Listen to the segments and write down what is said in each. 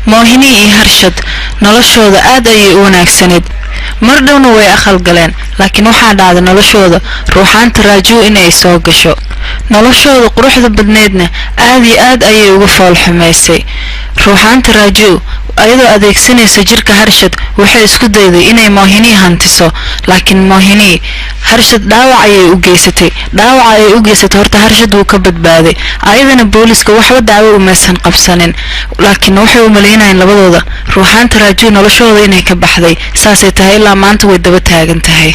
Mohini iyo Harshad noloshooda aad ayay u wanaagsaneed mar dhowna way aqal galeen laakiin waxaa dhacday noloshooda ruuxaanta Raju inay soo gasho noloshooda quruxda badneedna aad iyo aad ayay uga fool xumaysay ruuxaanta Raju ayadoo adeegsanaysa jirka Harshad waxay isku dayday inay Mohini hantiso laakiin Mohini Harshad dhaawac ayay u geysatay horta Harshad wuu ka badbaaday ayadana booliska waxba daawo uma san qabsanin laakiin waxay u maleynayaan labadooda ruuxaanta Raju noloshooda inay ka baxday saasay tahay ilaa maanta way daba taagan tahay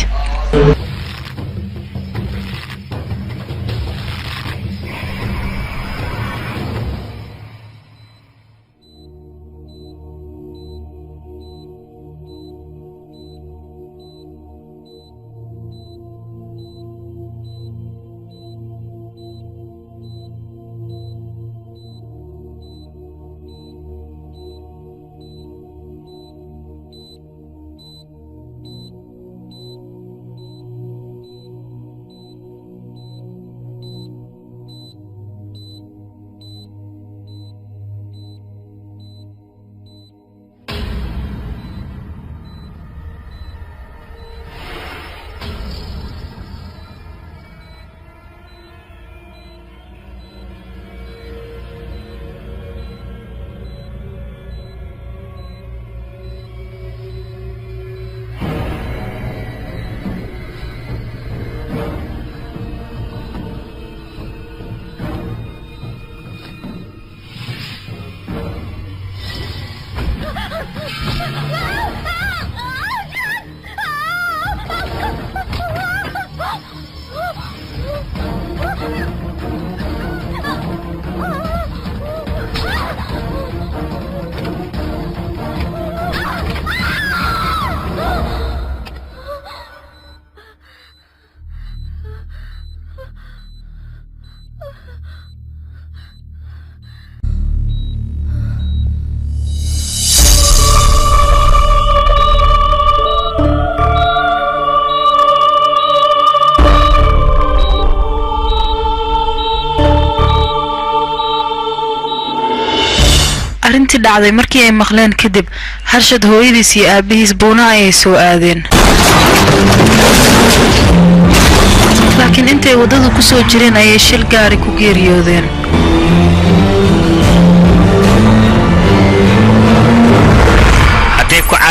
arintii dhacday markii ay maqleen kadib Harshad hooyadiis iyo aabihiis buuna ay soo aadeen laakiin intay wadada ku soo jireen ay shil gaari ku geeriyoodeen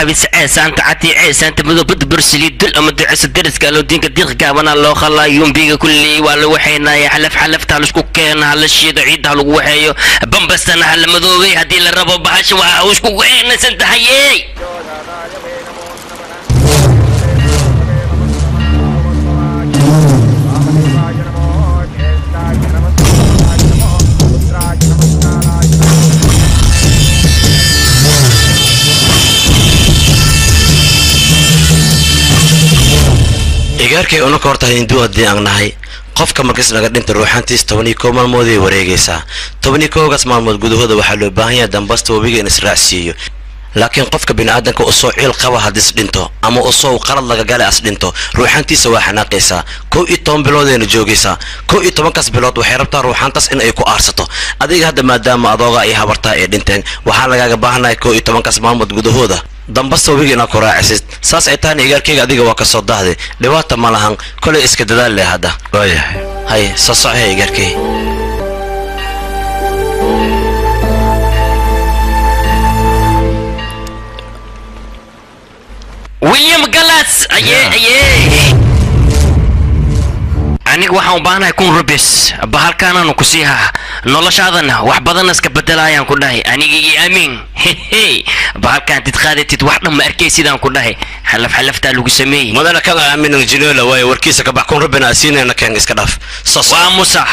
عابس عيسان تعطي عيسان تبدو بد برسلي دل أما دعس الدرس قالوا دينك ديق قابنا الله خلا يوم بيجا كلي ولا وحينا يحلف حلف تعالش كوكين هلا الشيء عيد هلا وحيو بمبستنا هلا مذوبي هدي للربا بعش وش كوكين سنت حيي إيجاركي أنا كورته هندو هدي أغناهي قف مركز لقد أنت روحانتيس تبني كوما المودي وريجيسا تبني كوجس مع الموجود هذا وحلو باهية دمبست وبيجي نسرع سيو لكن قفك بين آدم كأصوع القوى هدس دينتو أما أصوع قرض لقى قال أصدينتو روحانتيس واحد قيسا كو إتهم بلودين جوجيسا كو إتهم كاس بلود وحربتا روحانتس إن أيكو أرسطو أديك هذا ما دام أضاغا إيها برتا إدينتين وحالا باهنا كو إتهم كاس مع الموجود هذا دمبستو بيجينا كورا عسيس ساس عتاني إيجار كيك أديك وكسر ده لواتا مالهان كل إسكدلال له هذا هاي صصعه إيجار كي ويليام جلاس أيه aniga waxaan u baahanahay kun rubis bahalkaana nu ku siiha noloshaadana wax badan iska bedelayaan ku dhahay aniga iyo aamin bahalkaan tidqaadatid wax dhan ma arkaysidaan ku dhahay xalafta lagu sameeyay madana kala aamin injineela way warkiisa ka bax kun rubina asiinayna kan iska dhaaf waa musax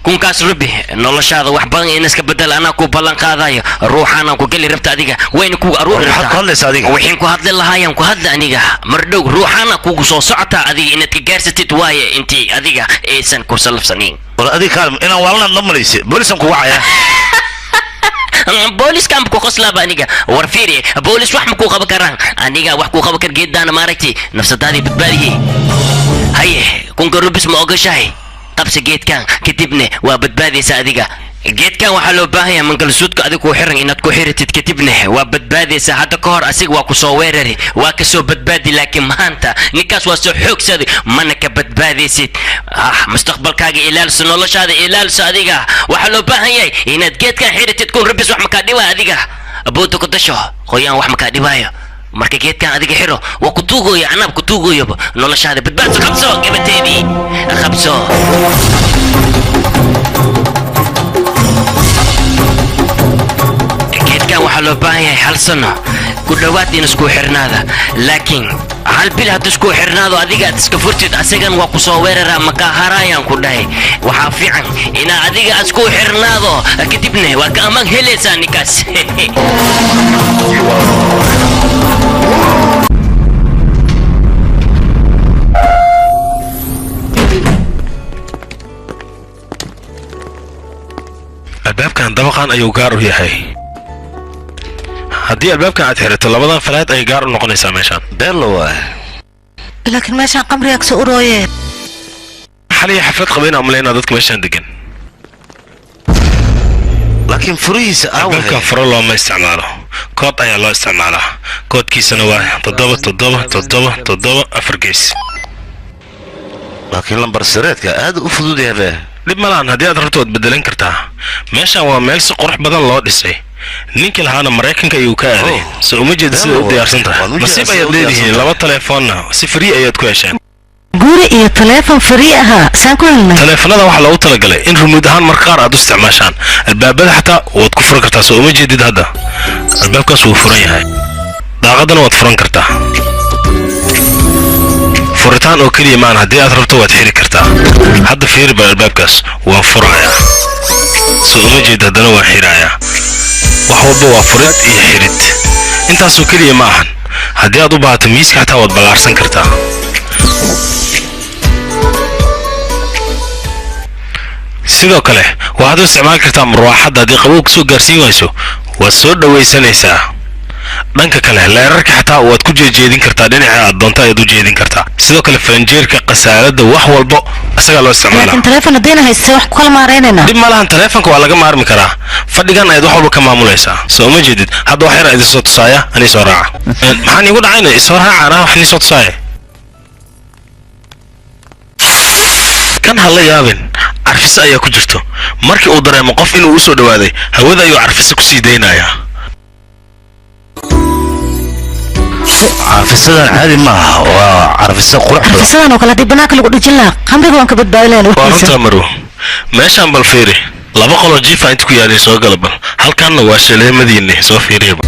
kunkaas rubi noloshaada wax badan in iska bedel ana ku ballan qaadayo ruuxana ku gali rabta adiga wayna ku aruur waxaan ku hadli lahaayeen ku hadla aniga mardhow ruuxana ku soo socota adiga inaad ka gaarsatid waaye intii adiga aysan ku salafsanin wala adiga inaan walna dhammaysi boolisan ku wacaya بوليس كان بكو خصلا بانيجا ورفيري بوليس واحد مكو خبا كران انيجا واحد كو خبا كرجيت دانا ماركتي نفس هذه بتبالي هاي كون قرب اسمه اوغشاي طب سجيت كان كتبني وبتبادي سادقة geedkan waxaa loo baahan yahay mangalsuudka adiga ku xiran inaad ku xiratid kadibna waa badbaadaysaa hadda ka hor asiga waa ku soo weerari waa ka soo badbaadi laakiin maanta ninkaas waa soo xoogsaday mana ka badbaadaysid mustaqbalkaaga ilaalso noloshaada ilaalso adiga waxaa loo baahan yahay inaad geedkan xiratid kun rabis wax makaa dhibaa adiga abooda ku dasho qoyaan wax makaa dhibaayo marka geedkan adiga xiro waa ku tuugooya anaab ku tuugooyaba noloshaada badbaadso qabso gabateedii qabso geedkan waxaa loo baahan yahay hal sano ku dhowaad in isku xirnaada laakiin hal bil haddii isku xirnaado adiga aad iska furtid asagan waa ku soo weeraraa makaa haraayaan ku dhahay waxaa fiican inaa adiga isku xirnaado kadibna waa ka ammaan helaysaa ninkaas albaabkan dabaqan ayuu gaar u yahay haddii albaabkan aad xirato labadan falaad ay gaar u noqonaysaa meeshaan beelo waa laakiin meeshaan qamriga kasoo urooyeen xaliya xaflad qabayna umaleynaa dadka meeshaan degan laakiin furihiisa albaabkan furo looma isticmaalo kood ayaa loo isticmaalaa koodkiisana waa 77774 gees laakiin lambar sireedka aad u fudud yahay dhib malahan haddii aad rabto waad bedelan kartaa meeshaan waa meel si qurux badan loo dhisay ninkii lahaana maraykanka ayuu ka aaday soo uma jeeda sida u diyaarsan tahay nasiib ayaad leedihiin laba telefoonna si free ayaad ku hesheen guri iyo teleefon free ahaa saan ku helnay teleefanada waxaa loogu talagalay in rumuud ahaan marka qaar aad u isticmaashaan albaabada xataa waad ku furan kartaa soo uma jeedid hadda albaabkaas wuu furan yahay daaqadana waad furan kartaa furitaan oo keliya maan haddii aad rabto waad xiri kartaa hadda fiiri bal albaabkaas waan furayaa soo uma jeed haddana waan xirayaa wax walba waa furid iyo xirid intaasoo keliya ma ahan haddii aad u baahato miiska xataa waad ballaarsan kartaa sidoo kale waxaad u isticmaali kartaa marwaaxadda haddii qabow ka soo gaarsiin wayso waad soo dhawaysanaysaa dhanka kale leerarka xataa waad ku jeedin kartaa dhinaca aad doonto ayaad u jeedin kartaa sidoo kale faranjeerka qasaalada wax walbo isagaa loo isticmaalaa laakiin teleefon haddayna haysta wax ku kala maaraynayna dhib ma lahan teleefonka waa laga maarmi karaa fadhigan ayaad wax walba ka maamulaysaa soo uma jeedid hadda wax yar idin soo tusaaya anii soo raaca maxaan iigu dhacayna isoo raaca anaa wax nii soo tusaaya kan ha la yaabin carfise ayaa ku jirto markii uu dareemo qof inuu u soo dhawaaday hawada ayuu carfise ku sii daynayaa carfisadan caadi maaha waa carfisa qurux badan carfisadan oo kale haddii banaanka lagu dhijin lahaa qamriga waan ka badbaadi lahayn waa runtaa marow meeshaan bal fiiri laba qoloo jiifa inta ku yaalay soo gala bal halkanna waa shaleemadiinni soo fiiriyaba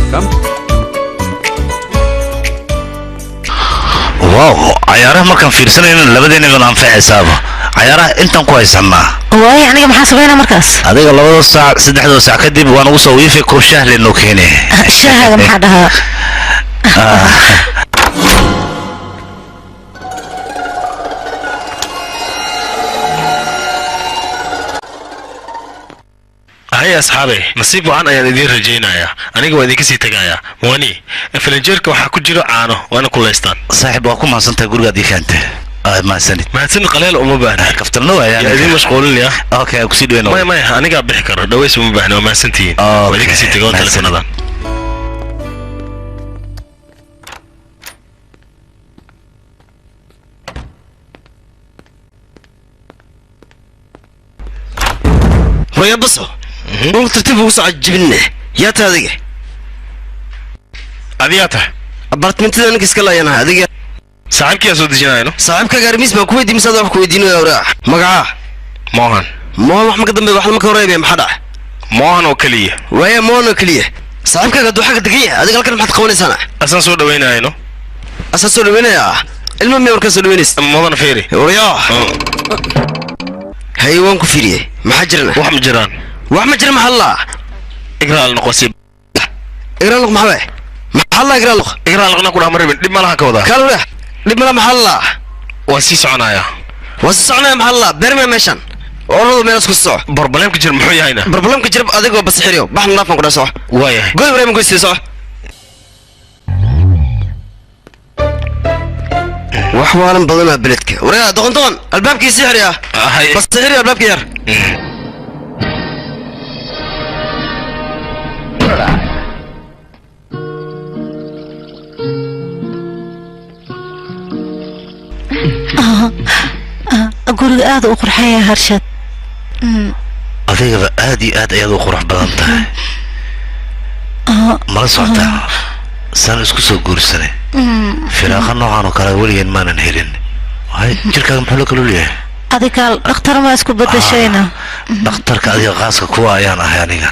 wow cayaaraha markaan fiirsanayna labadeena baan anfacaysaaba cayaaraha intaan ku haysanaa waayo aniga maxaa sameynaa markaas adiga 2 saac 3 saac kadib waan ugu soo wiifi koob shaah leenoo keenay shaahaga maxaa dhahaa هيا أصحابي نصيب وأنا يعني دي رجينا أنا قاعد ذيك سيتك يا مواني فلنجرك وحكوا جرو عانو وأنا كل إستان صاحب وأكون مع سنتي قرقة دي كانت ما سنت قليل أم بهنا كفترنا يعني دي مشغولين يا أوكي أكسيد وينو ما أنا قاعد بحكر لو اسمه بهنا وما سنتين وذيك سيتك قاعد تلفون هذا ويا بصو مو ترتيب وصعد جبنه يا تادق أدياته أبارتمنت أنا كسكلا يا أنا هذيك صاحبك يا سود جناينو صاحبك قارميس ما كويدي مسادة كويدينو يا وراح مقعاه موهن ما قدم بواحد ما كوريبي محدا موهن وكلية ويا موهن وكلية صاحبك قدو حاجة دقيقة هذيك الكلام حد قوني سنة أسان سود ويناينو أسان سود وينا يا المهم يوركن سود وينس موهن فيري ويا هيوان كفيري محجرنا وحم جيران وحمجر محلا اقرا النقوسي اقرا لك محبه محلا اقرا لك نقول امر دي مالها كودا قالوا له دي مالها محلا واسي سعنايا محلا برمي ميشان والله ما يسكت صح بربلام كجير محو يهينا بربلام كجير اديغو بس خيريو بحنا نافن كدا صح وايه قول بريم كويس صح وحوالن بدنا بلدك وريا دقنطون الباب كي سحر يا بس سحر يا الباب كير guriga aad u qurxaya harshad adigaba aad iyo aad ayaad u qurux badan tahay mala socotaa saan isku soo guursanay firaaqa noocan oo kale weligeen maanan helin jirkaaga muxuu la kala leeyahay adiga dhakhtar ma isku bedeshayna dhakhtarka adiga qaaska kuwa ayaan ahay aniga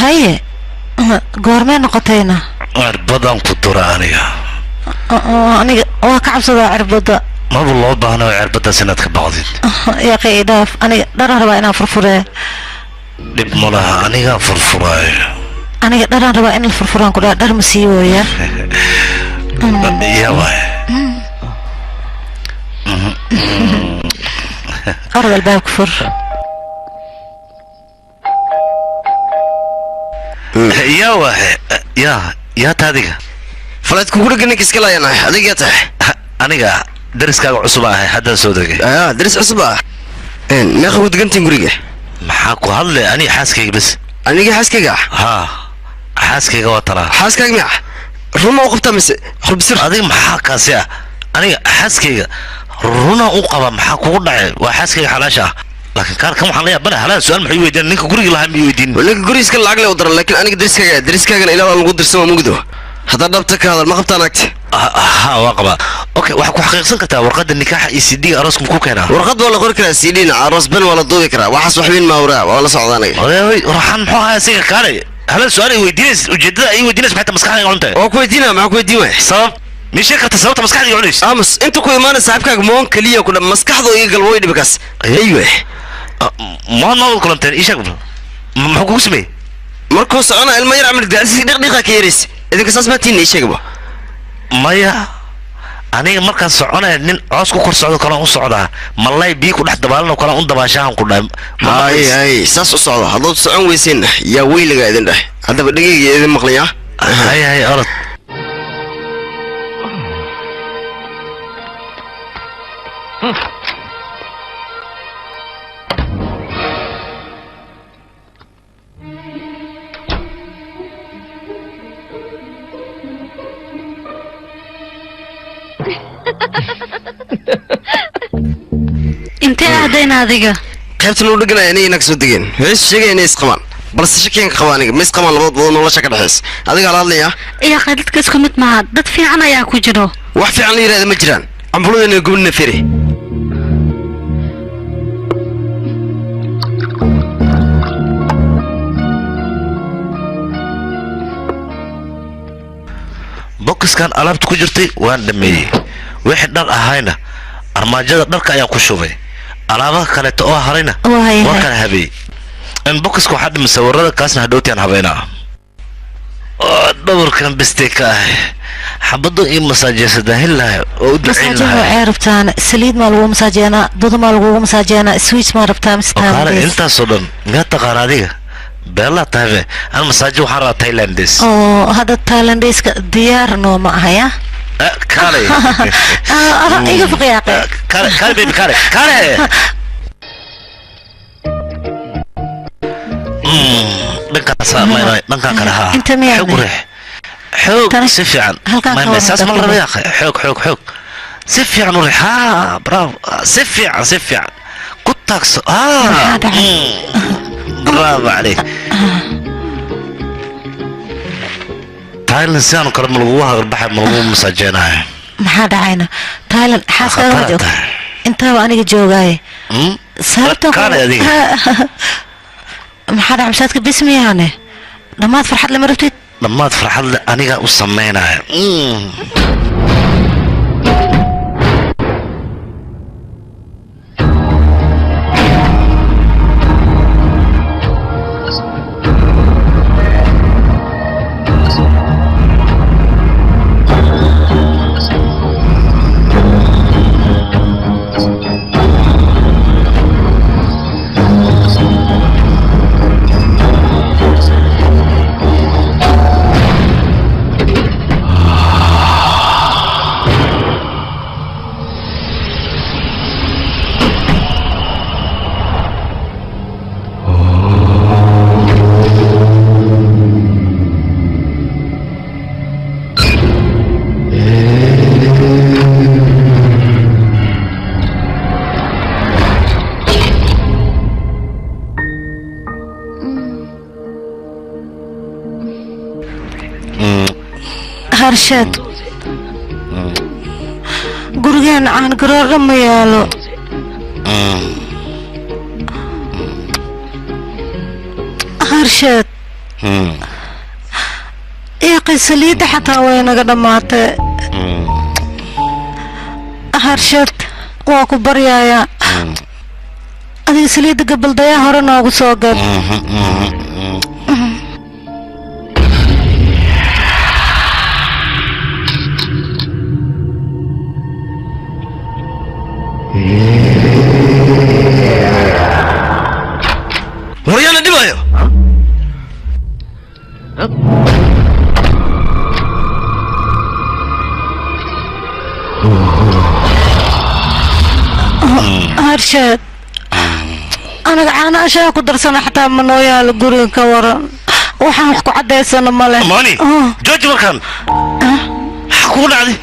haye goormee noqotayna cirbadan ku dura aniga waa ka cabsadaa cirbada maba loo baahna cirbadaas inaad ka baqdid yaa qaydhaaf aniga dharaan rabaa inaan furfuree dhib ma laha anigaa furfuraayo aniga dharaan rabaa in la furfuraan ku dhaha dhar ma sii wooya yaa waay orod albaabka fur yaa waay yaa ta adiga falaydku guriga ninka iska laayanahay adiga yaa tahay aniga dariskaaga cusub ahay haddaan soo degay daris cusub ah meeqa u degantiin guriga maxaa ku hadle aniga xaaskayga bas aniga xaaskayga haa xaaskayga waa talaa xaaskayga miya runa u qabtaa mise xulbisir adiga maxaa kaasi ah aniga xaaskayga runa u qaba maxaa kugu dhacay waa xaaskayga xalaasha ah laakiin kaarkan waxaan leeyahay bana halaan su-aal maxay weydiin ninka guriga lahaa miyay weydiin ninka gurigiiska lacag le u daran laakiin aniga dariskaagana ilaa waa lagu dirsan waa mugdo haddaa dhabta ka hadal ma qabtaan agti ها واقبة اوكي waxaa ku xaqiiqsan kartaa warqada nikaaxa iyo CD aroos ku keenaa warqad wala qori karaa CD aroos ban wala duubi karaa waxaas wax weyn ma waraa wala socdaanay oday raxan muxuu ahaa siga kale hal su'aal ay weydiinays ujeedada ay weydiinays maxay maskaxdayga cunta oo ku weydiina ma ku weydiin way sabab meesha ka tasawta maskaxdayga cunays amas inta ku iimaana saaxibkaaga moon kaliya ku maskaxdo iga galway dhibkaas aywe ma nool kulanteen ishaag ma ku samee markuu socona ilma yar amal gaarsi dhiqiiqa ka yaris idinka saas ma tiin ishaagba maya aniga markaan soconay nin coos ku kor socdo kala u socdaa malay bii ku dhex dabaalan kala u dabaashaan ku dhaay ay saas u socdo hadoo socon weyseen yaa weyliga idin dhahay hadaba dhigayga idin maqlaya hay orod intee aadayna adiga qaybtan u dhiganaya inay inaga soo degeen hees sheegay inay isqabaan balse shakeen ka qabaan aniga ma isqabaan labadooda nolosha ka dhaxays adiga la hadlaya iyo qaydadka isku mid maaha dad fiican ayaa ku jiro wax fiican la yiraahdo ma jiraan ambuladana gubna firi boxkan alaabta ku jirtay waan dhameeyay wixii dhar ahayna armaajada dharka ayaa ku shubay alaabaha kale oo harayna waa kala habeey in boxka waxa dhimay sawirada kaasna hadhowtaan habeena dhabarkan bisteka xabado iyo masaajisada hilahay oo ducin lahay rabtaan saliid ma lagu masaajina dudu ma lagu masaajina switch ma rabtaan mistaan inta soo dhan ma taqaan adiga bella tahay aan masaaji waxaan rabaa Thailandis oo hada Thailandis diyaar noo ma ahaya kale iga fiqiyaaqe kale baby kale dhanka kale ha xoog si fiican ma meesas ma raba yaa xoog si fiican u rixa bravo si fiican ku taagso برافو عليك تايلاند سيانو كرم الغوها البحر ملغو مساجينها maxaa dhacayna Thailand xaaskaaga joog inta waa aniga joogay sababta maxaa dhacay masaadka bismiyaane dhamaad farxad lama rabtid dhamaad farxad aniga u sameynaa هرشاد gurigeena caan garoor ma yaalo harsheed iyo qisaliida xataa way naga dhamaatay harsheed waa ku baryayaa adiga saliida gabaldaya hore noogu soo gad Mariana dhibayo harsheed anaga caana ashaa ku darsana xataa ma noo yaalo guriga ka waran waxaan wax ku cadaysana ma leh ماني جوجي مركان حقوق عادي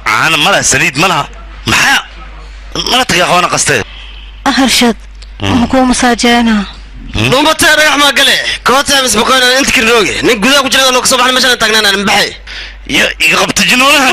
أنا ملا سليد ملا محا ملا تجي أخوانا قصتي harsheed makuu masaajeena dhuumatay ragax ma gale koota misbaqoon inta kirooge nin gudaha ku jira oo ka soo baxna meeshan taagnaan aan baxay يا يقبط جنونها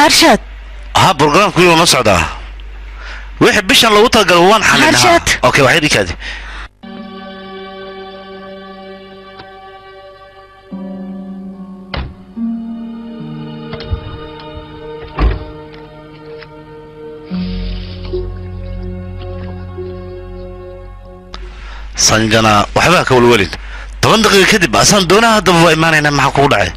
هرشد ها برنامج كل ما صعدا واحد بيش لو تلقى وان حلنا هرشد اوكي واحد كذا sanjana waxba ka walwalid 10 daqiiqo kadib asan doonaa hadda waa imaanayna maxaa ku dhacay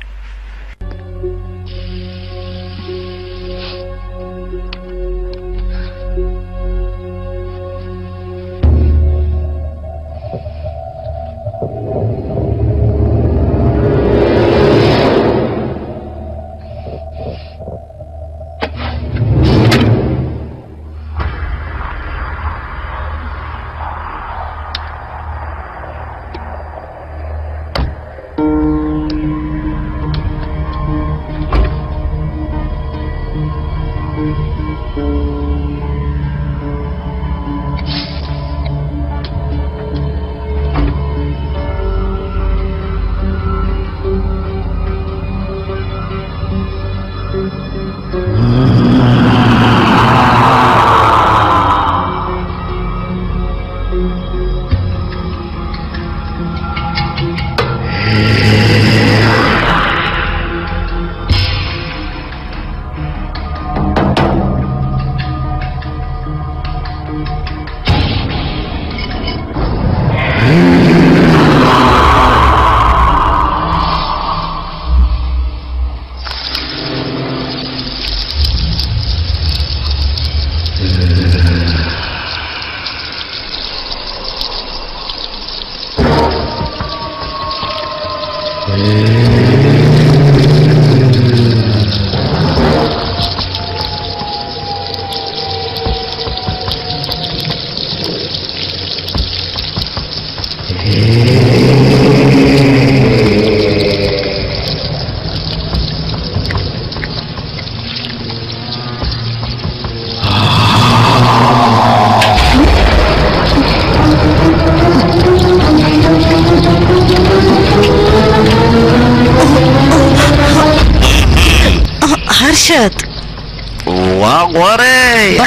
واري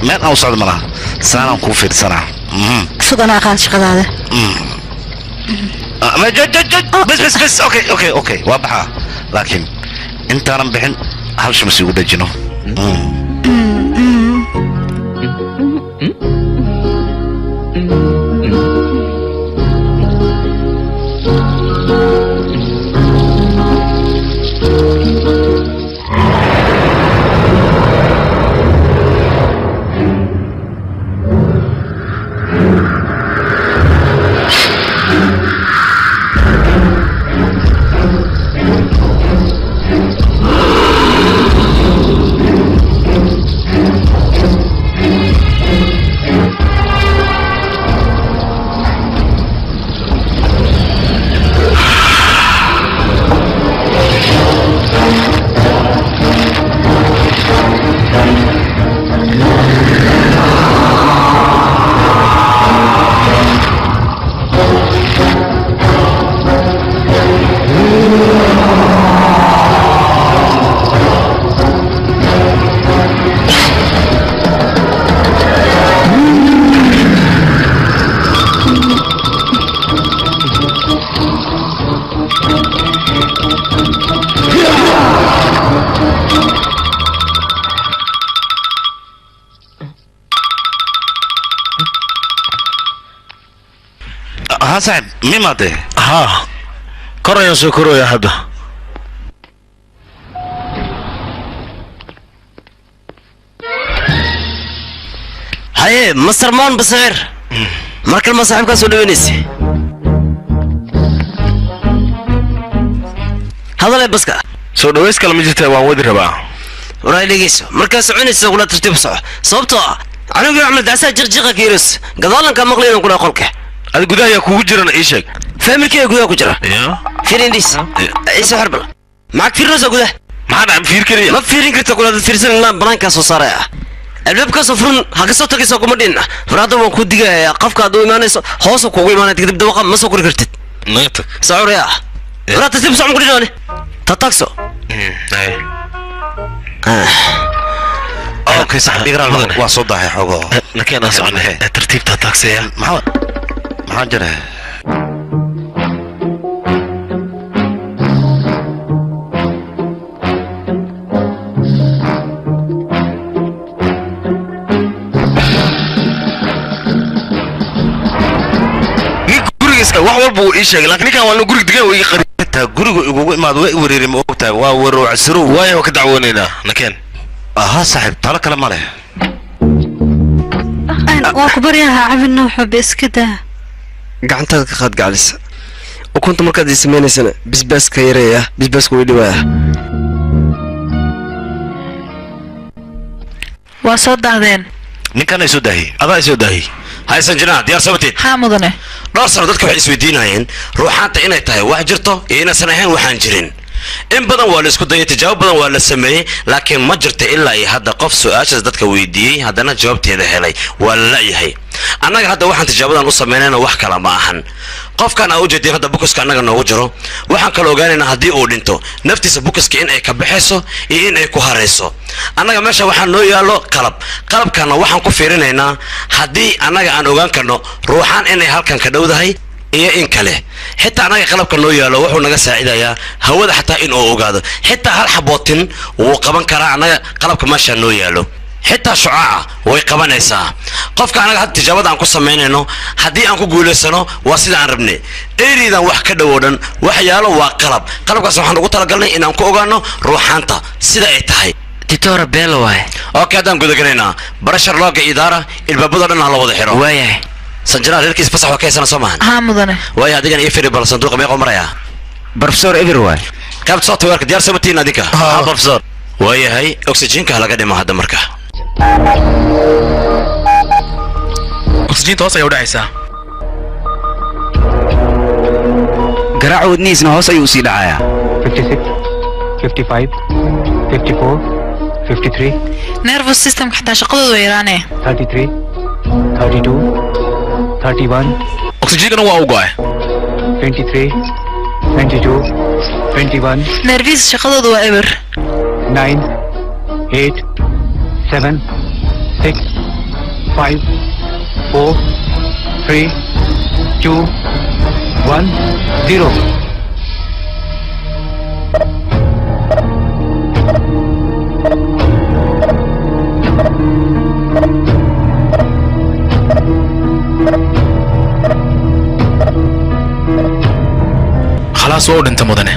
ما اوصل مرة سنة كوفير سنة سودانا كان شغال هذا بس اوكي واضحة لكن انت رم بحن هل شو مسيقول دجنو صاحب مين ماده ها كوريا سكرو يا هذا هاي مستر مان بصير مركل ما صاحبك سو دوينيسي هذا لا بس سو دويس كلام جيت وان ودي ربا وراي ليس مركز سعونيس ولا ترتيب صح صوبته انا يعمل دعسه جرجقه كيرس قضالن كان مقلين وكنا قولك هذا gudaha ayaa kugu jiran ii sheeg familkii gudaha ku jira fiirindis isa harbal maak fiirnasa gudaha maxaa dhacay fiir kaliya ma fiirin karta kula fiirsan laan banaanka soo saaray albaabka soo furan haga soo tagayso kuma dhinna farada waan ku digaya qafka aad u imaanayso hoos ku ugu imaanay kadib dabaqa ma soo kori kartid nagtag sauriya farada sib soo ku dhinane tatakso ay اوكي صاحب يقرا وصدها حقه لكن انا صعني ترتيب تاكسي ما جرى wax walba uu ii sheegay laakiin ninkan waa guriga degan uu ii qariyay inta guriga ugu imaad way wareeray ma ogtahay waa waroo casro waayo ka dacwoonayna nakeen aha saaxib tala kale ma leh waa ku baryaha cabin wuxuu iskada gacantaada ka qaad gacalisa ukunta markaad ismeeynaysan bisbaaska yareeya bisbaaska way dhiwaa waa soo daadeen ninkan ay soo daahi adaa soo daahi haysan jinaa diyaar sabateen haa mudane dhowr sano dadka waxay isweydiinayeen ruuxaanta inay tahay wax jirto iyo inaysan ahayn waxaan jirin in badan waa la isku dayay tijaabo badan waa la sameeyey laakiin ma jirta ilaa iyo hadda qof su-aashaas dadka weydiiyey haddana jawaabteeda helay waa la la'yahay annaga hadda waxaan tijaabadan u samaynayna wax kala ma ahan qofkan aa u jeedeen hadda bukaska annaga noogu jiro waxaan kala ogaanaynaa haddii uu dhinto naftiisa bukaska in ay ka baxayso iyo in ay ku harayso annaga meesha waxaa noo yaallo qalabkana waxaan ku fiirinaynaa haddii annaga aan ogaan karno ruuxaan inay halkan ka dhowdahay iyo in kale xitaa annaga qalabka noo yaallo wuxuu naga saacidayaa hawada xataa in uu ogaado xitaa hal xabootin wuu qaban karaa annaga qalabka meesha noo yaallo xitaa shucaaca way qabanaysaa qofka annaga hadda tijaabada aan ku samaynayno haddii aan ku guulaysano waa sida aan rabnay eridan wax ka dhow oo dhan waxyaalo waa qalabkaas waxaan ugu talagalnay inaan ku ogaano ruuxaanta sida ay tahay titora belo waay okay haddaan gudagalaynaa barashar looga idaara ilbaabadoo dhan ha la wada xiro waayahay sanjiraal reerkiis fasax waa ka haysana soo maahan haa mudane waayo adigan ii firi bal sanduuqa meeqoo maraya professor everywhere qaybta softwareka diyaar samatiin adinka professor waayahay oxygenka halaga dhimo hadda marka oksijiinta hoos ayaa u dhacaysaa garaaca wadnihiisna hoos ayuu usii dhacayaa 56 55 54 53 nervous systemka xataa shaqadoodu way yaraanee 33 32 31 oksijiinkana waa u go'ay 23 22 21 nervis shaqadoodu waa eber 9 8 7 6 5 4 3 2 1 0 khalaas waa u dhinta mudane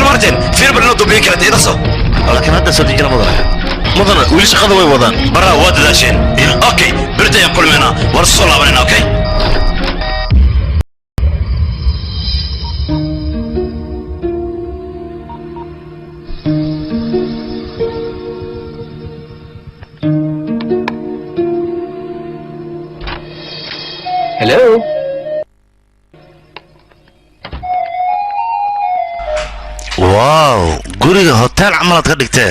مارتن فين بلنو دوبين كانت ايه نصو لكن هذا صديق مدن ولي شقده way wadaan برا واد داشين اوكي برتا يقول منا ورسول الله بنا اوكي hello واو guriga hotel camalad ka dhigtay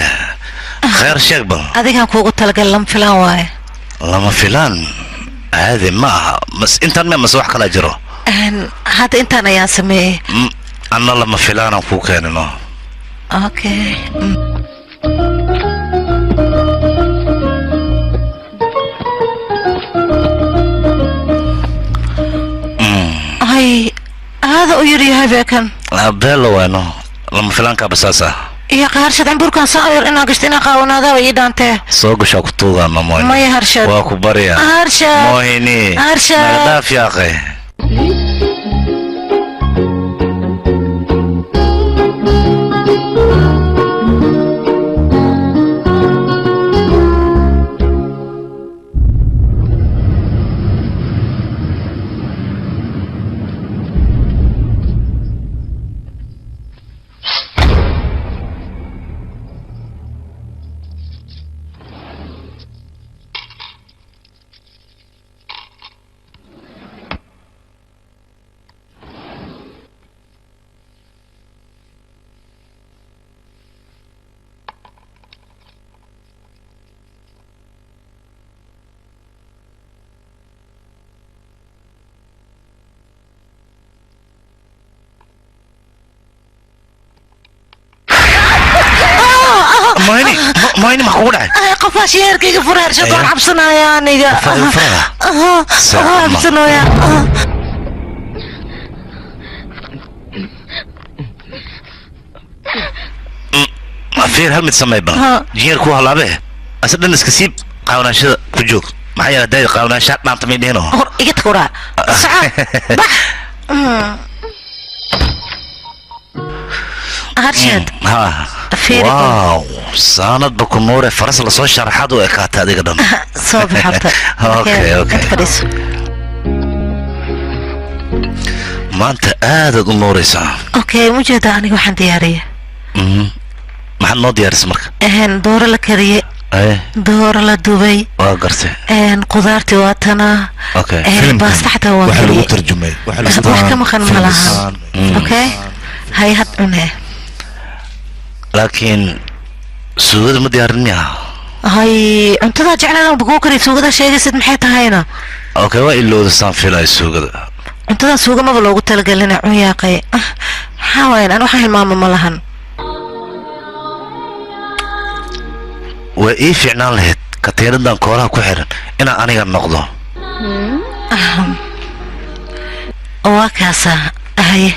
khayr sheeg bal adigan kuugu talagal lama filaan waaye lama filaan caadi ma aha mas intaan ma mas wax kala jiro hadda intaan ayaan sameeyey anna lama filaan aan ku keenino okay ay hada u yiri habeekan abelo wano lama filaan ka basaasa يا قارشة عم بركان صاير إنا قشتنا قاونا ذا ويدانته سوق شاك توغا ماموين ما يهرشد واكو بريا هرشد موهيني هرشد نغداف يا أخي ما إني محكو لعي قفا شيركي فرار شكون حبسنا يا نيجا فرار حبسنا يا فير هل متسمى بنا جير كوها لابه أصلا نسكسيب قاونا شد كجوك معايا داي قاونا شات ما تمين هنا إيجت كورا صعب بح هرشد ها فير واو ساند بكمورة فرس لصوت شرحات وإكات هذه قدام صوب حرطة أوكي ما أنت آدد النوريسا أوكي مجد أنا وحن ديارية محل نو ديار اسمك دور لكريه دور لدبي قرتي قدرتي واتنا اوكي بس حتى هو waxa lagu tarjumay wax kama khan malaha okay hay had cunee laakiin suugada ma diyaarinaya hay cuntada jeclaan bugo kari suugada sheegaysid maxay tahayna okay waa ilowda saan filay suugada cuntada suuga ma loogu talagalin cuyaaqay xawaan aan waxa hilmaamo malahan وإيه فعنا لهت كتير دان كورها كحرن إنا أنا النقضة وكاسا هاي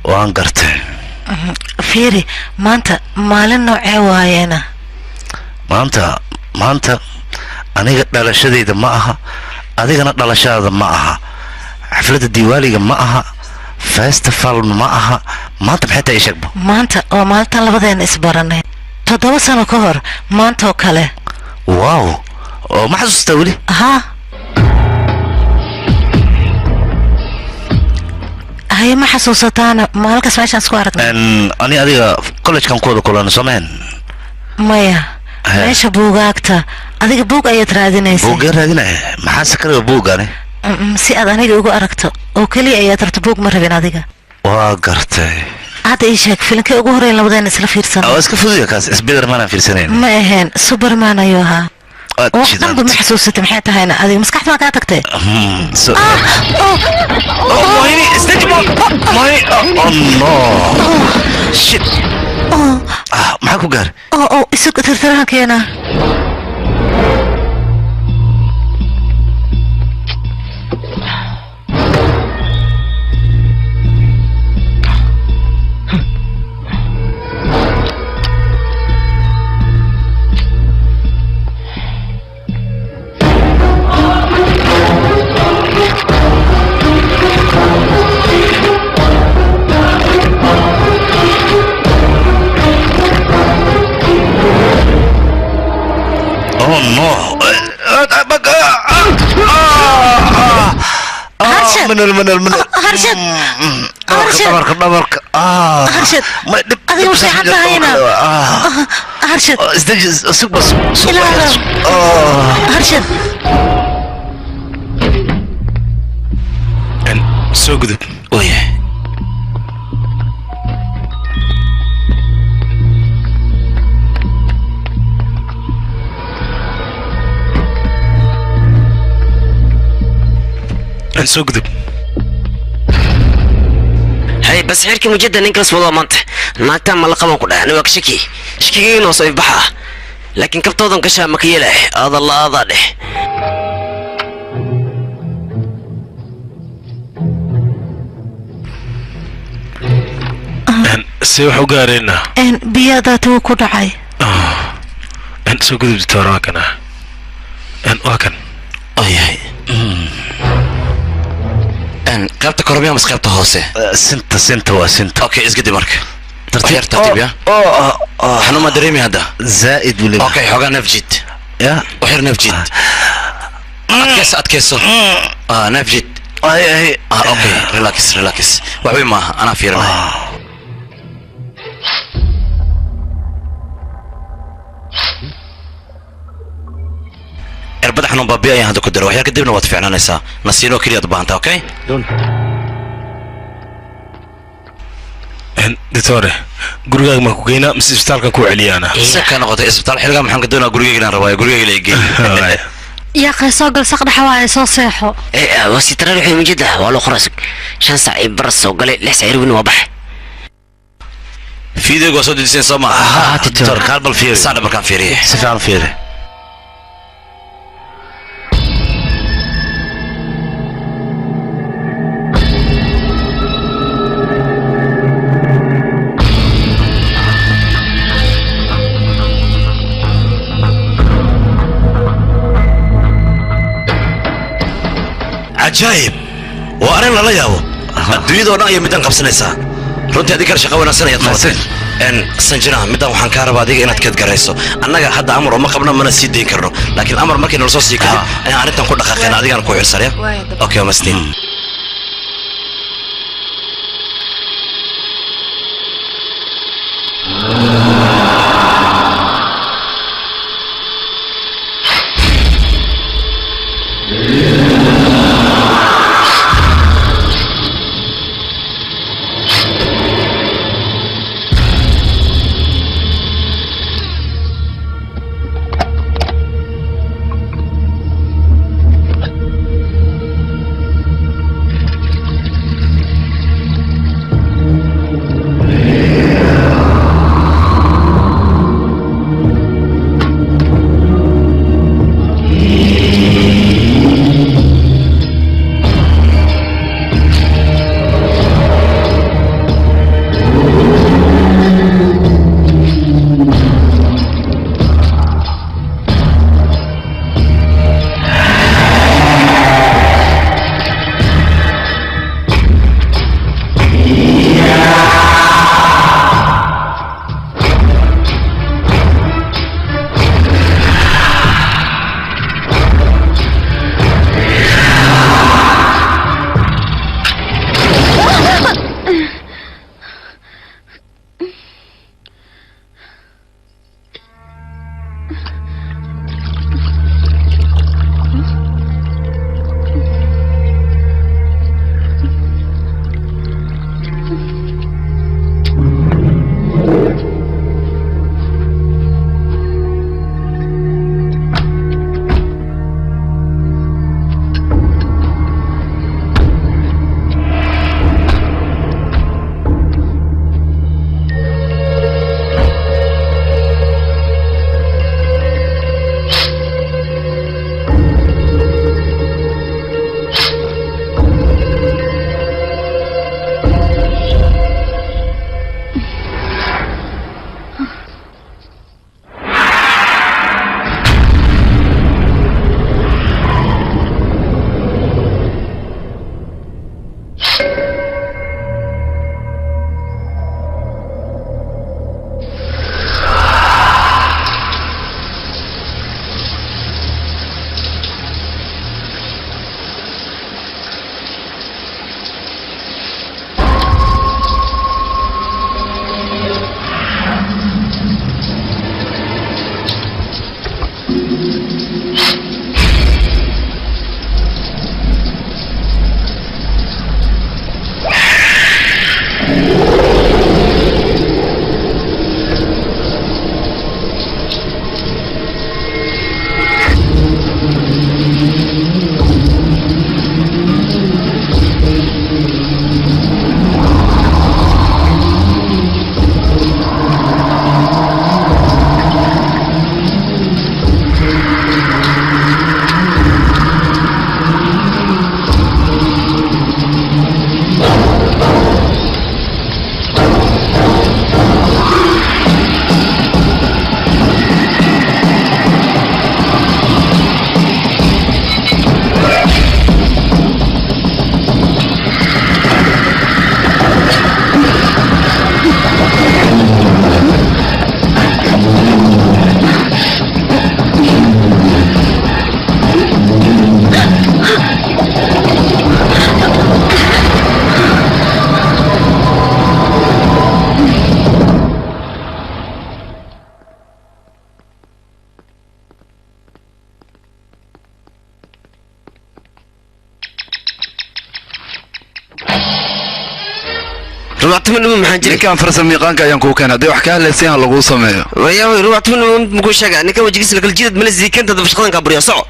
وانقرت فيري ما أنت مالن نوع واينا ما أنت أنا قلت على شديد معها أنا قلت على شديد معها حفلة الديوالي معها فاستفال معها ما أنت بحتى إيش أكبر ما أنت وما أنت لبدين إسبرنا تدوس سنة كهر ما أنتو كله واو ما حد استولي ها هي ما حسوستانا ما لك اسمعش سكوارت أنا أدي كلش كان كلنا سمعن مايا ليش بوقاكتا أديك بوق أي ترادينيسي بوق رادينه ما حسكر بوق أنا سي أنا يجو أركتو وكلي أي ترت بوق مرة بين أديك وقرتي هذا إيشك فيلمك ugu horeyn labadeen isla fiirsan oo iska fududiya kaas Spider-Man aan fiirsaneen ma ahayn Superman ayuu ahaa waxaan ma xasuusatay maxay tahayna adiga maskaxda ka tagtay Mohini استجمع Mohini oh no shit maxaa ku gaar isugu tirtiraankeena Oh no! من هرشد دبرك هرشد هذه مش حتى هنا هرشد استجز سوق بس هرشد سوق ذب ويه سوق ذب هاي بس حيركي مجدا ننكرس والله منطح ناكتا ملقا ما قلها انا واك شكي نوصيف بحا لكن كبتوضن كشا مكيله هذا الله هذا له سيوحو قارينا ان بياداتو كدعي ان سوق ذب تراكنا ان واكن اي ان قيبتا كوربيا مس قيبتا هوسه سنت وسنت اوكي اسقدي مرك ترتيب يا حنو ما دريمي هذا زائد ولا اوكي حوغا نفجد يا وحير نفجد اتكسو نفجد اي اوكي ريلاكس وحوي ما انا فيرنا اربدا حنو بابي ايان هذا كدر وحير كدبنا واد فيعنانيسا نسينو كليا دبانتا اوكي دكتور gurigaaga ma ku geynaa mise isbitaalkan ku celiyaana saka noqotay isbitaal xilliga maxaan ka doonaa gurigayga rabaa gurigayga la geey يا أخي سوق الصقر حواي سو صيحو ايه وسيترى روحي من جده والله خرسك 5 ساعة برس وقال لي 6 ساعة وين وبح fiidiyowga soo dejiseen soo ma titor qalbal fiiri saada markaan fiiriye si fiican fiiri عجائب وأنا لا يابو الدنيا ونا يوم مدن قبسنيسا runtii adiga kar shaqo wanaagsan ayaad qabatay sanjina midaan waxaan ka rabaa adiga inaad kadgarayso annaga hadda amar uma qabno mana sii dayn karno laakiin amar markii nala soo sii kadib ayaan arrintan ku dhaqaaqeen adigaan ku xirsanaya okay mastiin ninkan farsamo yaqaanka ayaan kuu keenay haddii wax ka hadlaysa in lagu sameeyo wayaa ruuxtuna muku sheega ninkan wajigiisa la kala jiidad mala ziikanta dabashaqadanka bariyo soco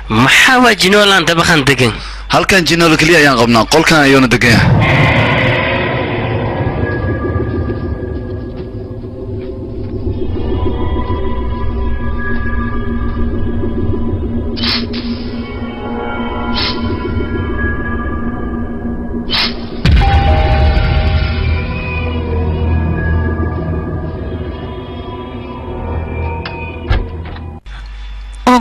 maxaa waa jinoolaan dabaqan degan halkan jinool kaliya ayaan qabnaa qolkan ayuuna degan yahay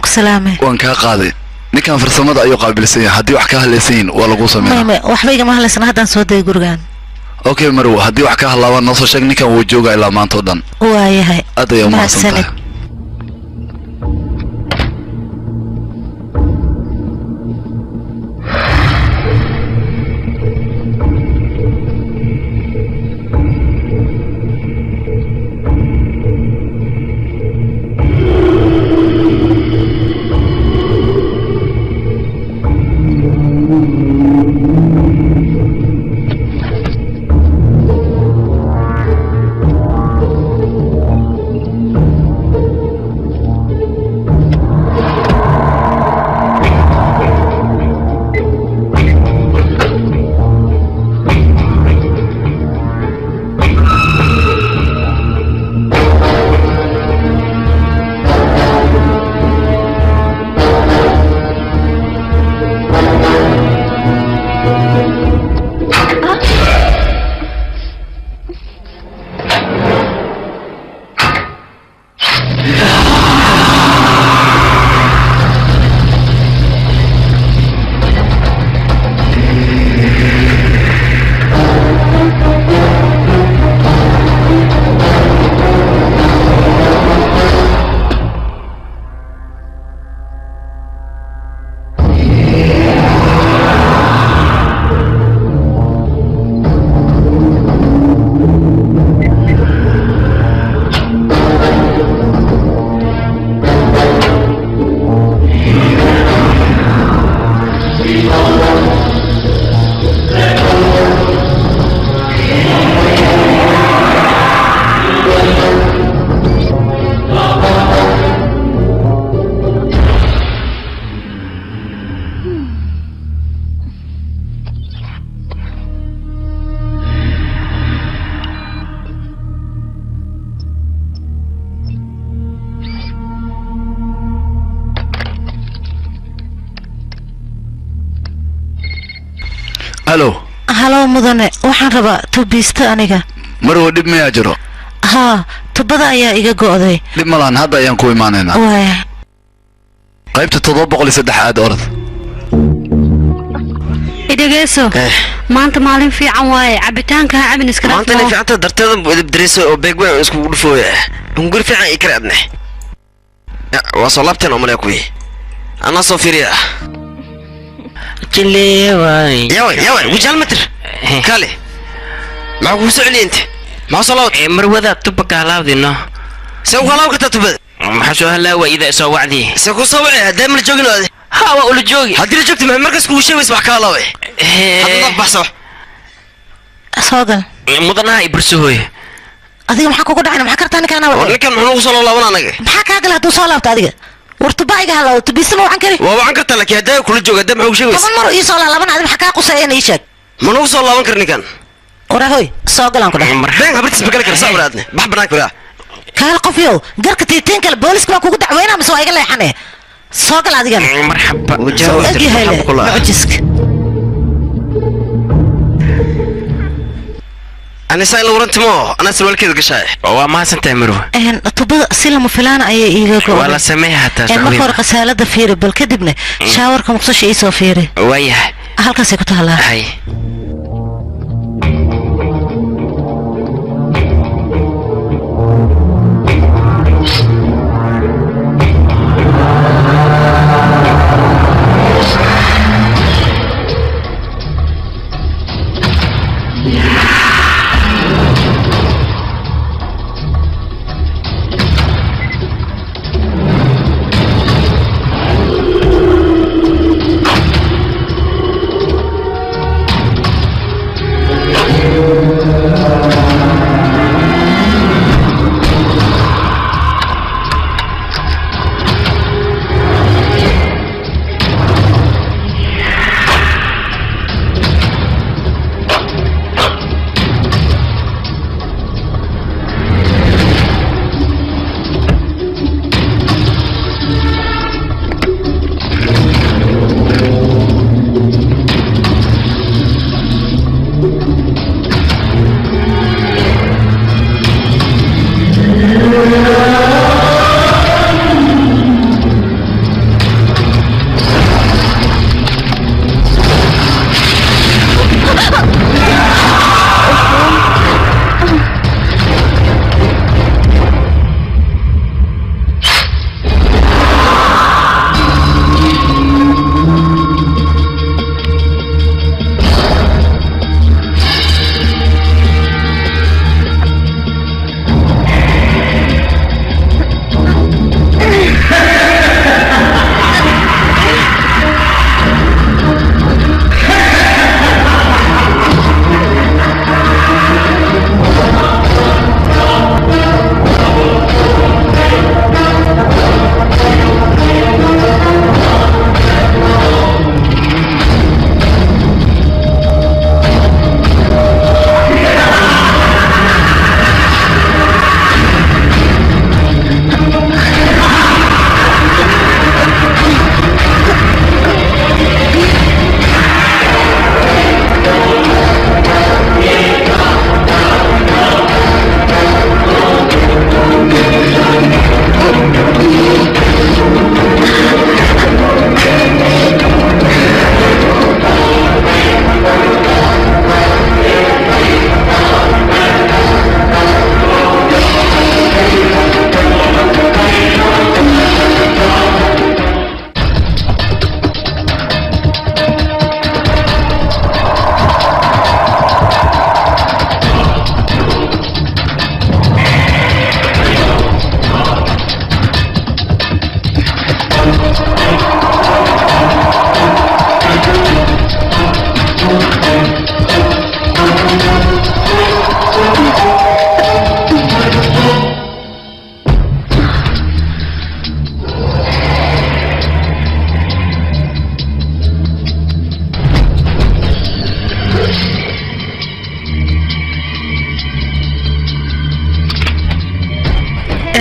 ku salaamay waan kaa qaaday ninkan farsamada ayuu qaabilsan yahay haddii wax ka halaysan yihiin waa lagu sameeyaa mayme waxba igama hadlaysana haddaan soo degay gurigaan okay marwo haddii wax ka halaabaan noo soo sheeg ninkan wuu joogaa ilaa maanta oo dhan waayahay aad ayaa umahadsantahay halo mudane waxaan rabaa tubiista aniga marwo dhib mayaa jiro haa tubada ayaa iga go'day dhib malaan hadda ayaan ku imaanaynaa waaya qaybta 703 aad orod idageyso maanta maalin fiican waaye cabitaanka ha cabin iska maanta in fiicanta darteeda idib dariso oo beegweyn isku dhufooya hunguri fiican i karaadne waa soo laabteen oo malay kuwi ana soo fiiriya jileeway yawa wajal matr kale ma ku socli inta ma soo laabtay marwada tubka halaawdino soo walaal ka tubad ma soo halaawa ida soo wacdi soo ku soo wacay hadda ma joogin wadi ها وأقول جوجي هدي جبت من مركز كوشي ويسمع كلاوي هذا بحصه صادق مدنها يبرسوه adiga maxaa kugu dhacay maxaa kartaan kana wada ninkan muxuu soo laaban anaga maxaa ka gal haduu soo laabto adiga wartubaayiga halaw tubisma waxaan kari waa waxaan kartaa laakiin hadaa kula jooga dad maxuu sheegay toban mar ii soo laaban adiga maxaa ka qusayeen ii sheeg manuu soo laaban kar ninkan orahoy soo galan ku dhaxay been habartis ma gali kar sabraadne bax banaan kula kaal qof yow garka tiiteen kale booliska waa kugu dacweynaa mise waa iga leexanay soo gal adiga marxaba wajaahu mujisk أنا سائل ورنتمو أنا سوالك إذا قشاي وما سنتمرو تبغى سلم فلان أي إيجا ولا سميها تسوي ما فرق سالة دفيري بل كدبنا شاور كم قصش إيسو فيري وياه هل كسي كنت هلا هاي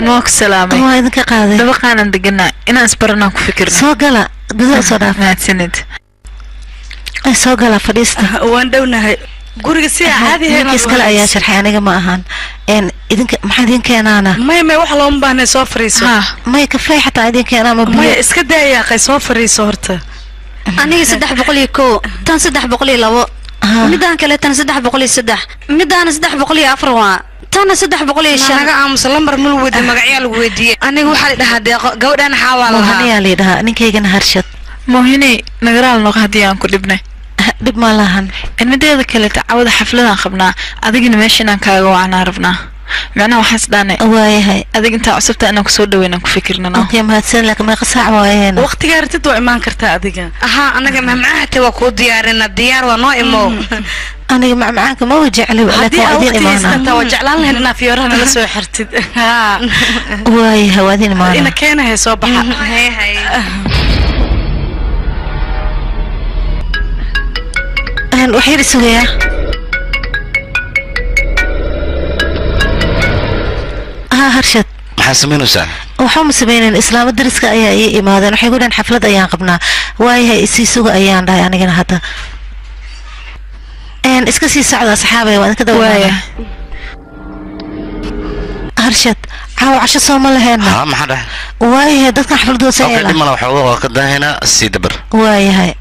موك سلامي ما إذا كقاضي دبقانا دقنا إنا أسبرنا كفكرنا سوقلا قدر صداف ما تسند سوقلا فريستا وان دونا guriga si caadi ah ninkiis kale ayaa sharxay aniga ma ahan idinka maxaa idin keenaana may wax loo baahnay soo fariiso may kafay xataa idin keenaa ma biyo may iska daaya qay soo fariiso horta aniga 301 tan 302 midaan kale tan 303 midaan 304 waa tan 305 naga aamus lambar mul wada magaciya lagu weydiiyay aniga waxa la dhahaa deeqo gabadhan xaawaa lahaa waxaan la dhahaa ninkaygana harshad moohine nagaraal noq hadii aan ku dhibnay dib ma lahan midda kale taawada xafladan qabnaa adigina meeshaan kaaga waana rabnaa macna waxaan isdaanay waayahay adig inta cusubta inaan ku soo dhaweynaan ku fikirnaa okay ma hadsan laakiin ma qasaac waayeen waqtiga artid waa imaan kartaa adiga aha anaga mamcaahta waa ku diyaarina diyaar waa noo imo aniga macmacaanka ma wajeclo laakiin adin imaana waa jeclaan lahayn inaa fiyoraha la soo xirtid waayahay waa adin imaana ina keenahay soo baxa hay hay وحير سويا هرشد محاسمينوسا waxaan sameeyeen islaam dariska ayaa ii imaadeen waxay ku dhan xaflad ayaan qabnaa waayahay isii suga ayaan dhahay anigana hadda iska sii socda asxaabay waan ka dawaaya harshad caawa casho soo ma laheena ha maxaa dhahay waayahay dadkan xafladooda soo yeelaa okay dimana waxa ka daahina sii dabar waayahay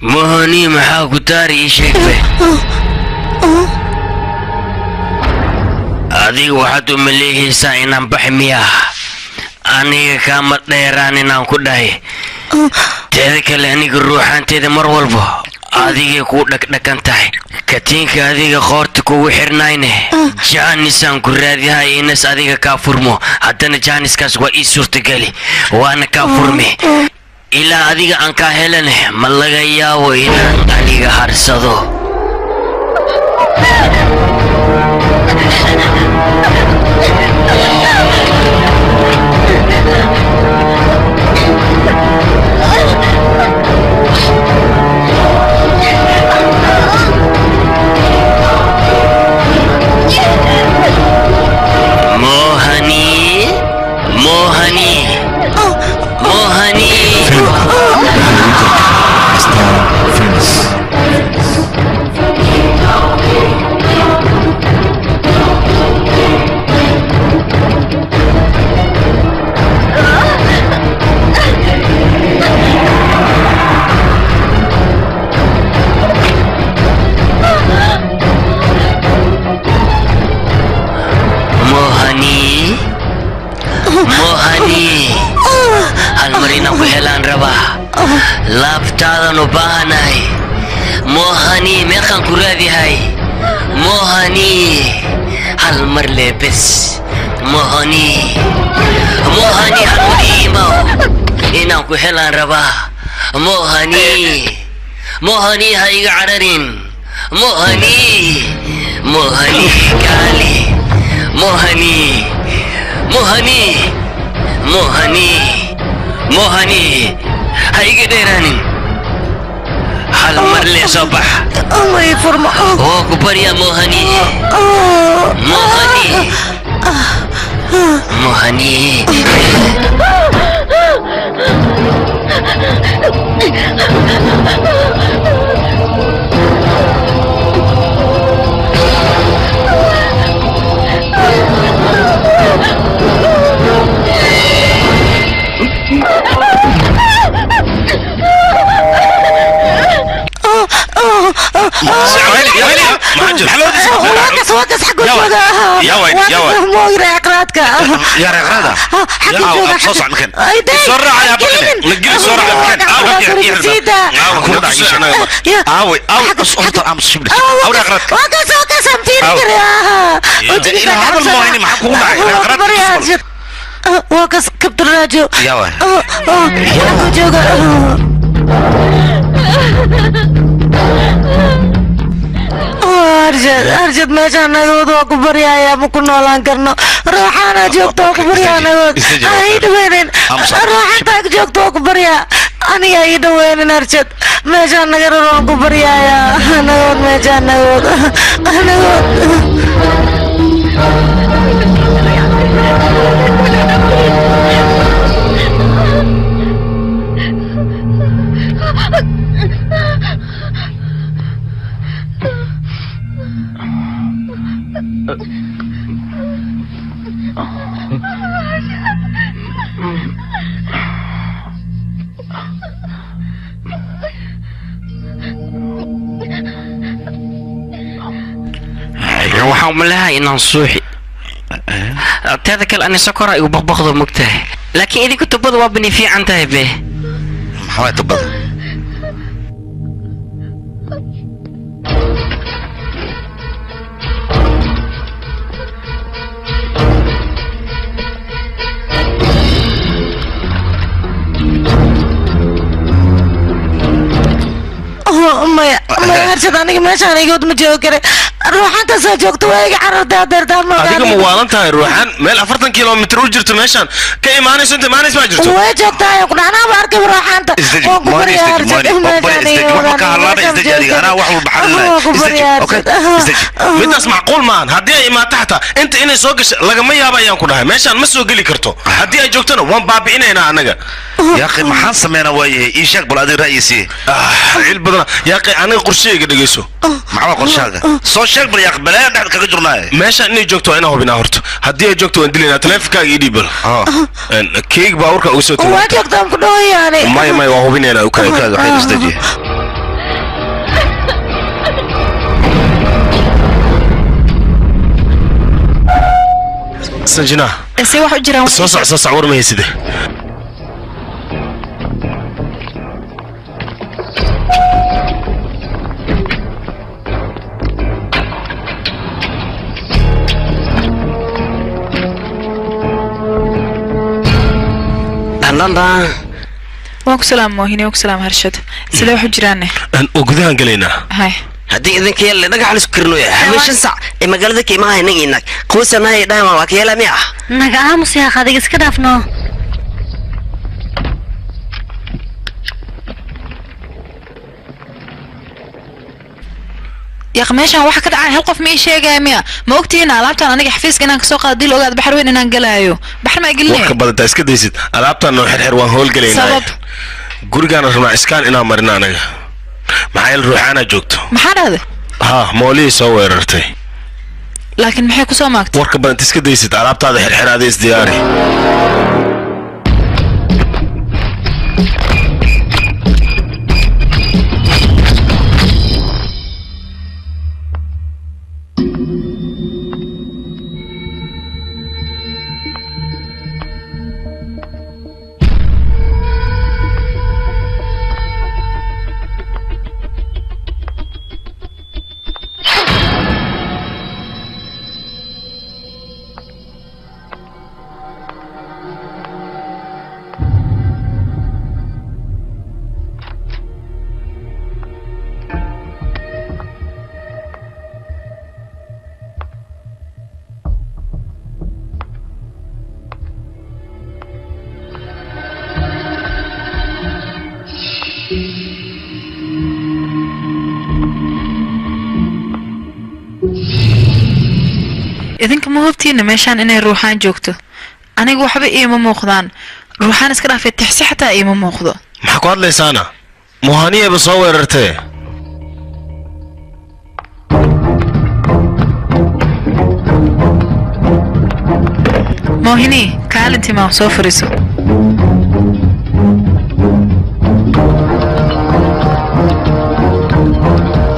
مهني محا كتاري شيكبه adiga waxaad u maleehaysaa inaan baxmiya aniga kaama dheeraan inaan ku dhahay teeda kale aniga ruuxaanteeda mar walba adigay kuu dhagdhagan tahay katiinka adiga qoorta kugu xirnayne jaanisaan ku raadihay inas adiga kaa furmo haddana jaaniskaas waa ii suurtageli waana kaa furme ilaa adiga aan kaa helane ma laga yaabo inaan aniga harsado laabtaadan u baahanahay moohani meeqaan ku raadihay moohani hal mar leebes moohani hal mar iimaw inaan ku helaan rabaa moohani ha iga cararin moohani gaali moohani هاي قدراني هل مر لي صباح الله يفرم هو كبر يا موهني وقص حق الجودة يا وين مو يا قراتك يا رغرادة حق صوص على المكان سرع يا بكني لقي سرع على المكان اوي اصورت امس شبلك او رغرادك وقص امتين يا هذا الموهني معك هو معك وقص كبت الراجو يا وين يا جوجا أرجد ماشي أنا يود وكبر يا مكنولان كرنا روحنا جوكت وكبر يا نود أيد وين روحنا جوكت وكبر يا أنا أيد وين أرجد ماشي أنا كرنا وكبر يا نود ماشي أنا يود waxaan umalahay inaan suuxi teeda kale ani sokora igu baqbaqdo mogtahay laakiin idinku tubada waa bani fiican tahay be maxaa tubada ما أرشد أنا ما شان يقعد متجوكر روحان تساجوكت ويجي عرض دار دار ما adiga ma waalantahay ruuxan meel 40 kilomitir u jirto meeshan ka imaanayso inta maanis ma jirto way joogtaa kuna ana barka ruuxan ta midaas macquul maan haddii ay imaato xataa inta inay soo gasho lagama yaabo ayaan ku dhahay meeshan ma soo geli karto haddii ay joogtana waan baabi'inaynaa anaga يا أخي ما حان سمينا وياه إيشك بلادي رئيسي عيل بدنا يا أخي أنا قرشي قد جيسو معه قرشاقة صو شك بل يا أخي بلا يدعك كجرناي ماشي إني جوكتو أنا هو بناهرت هدي جوكتو إندلينا تلفك يدي بل كيك باورك أوسوتو ما جوكتو كده يعني ما هو بيني أنا وكذا كذا حين استجي سنجنا سي واحد جرا صوصع ورمي يسده واكو سلام موهيني واكو سلام هرشد سيدا وحو جيرانه ان وغدان غلينا هاي haddii idinka yeel dhagax la isku kirno yahay habeen sac ee magaalada qiimaha inagiinag qoysana ay dhaama waa kiyala miya naga aamus yaa qadiga iska dhaafno يا قماشان waxa ka dhacay hal qof ma ii sheegay miya ma ogtiina alaabtan aniga xafiiska inaan ka soo qaado dil ogaad baxar weyn inaan galaayo baxar ma galnay wax ka badan iska daysid alaabtan noo xirxir waan hool galeynaa gurigaan rabnaa iskaan inaan marina anaga maxay ruuxana joogto maxaa dhahday ha moolii soo weerartay laakiin maxay ku soo maagtay warka badan iska daysid alaabtaada xirxiraada is diyaari idinka ma hubtiina meeshaan inay ruuxaan joogto aniga waxba iima muuqdaan ruuxaan iska dhaafay tixsi xataa iima muuqdo maxaa ku hadlaysaana muhaaniyaba soo weerartee moohini kaalintii maa soo fariiso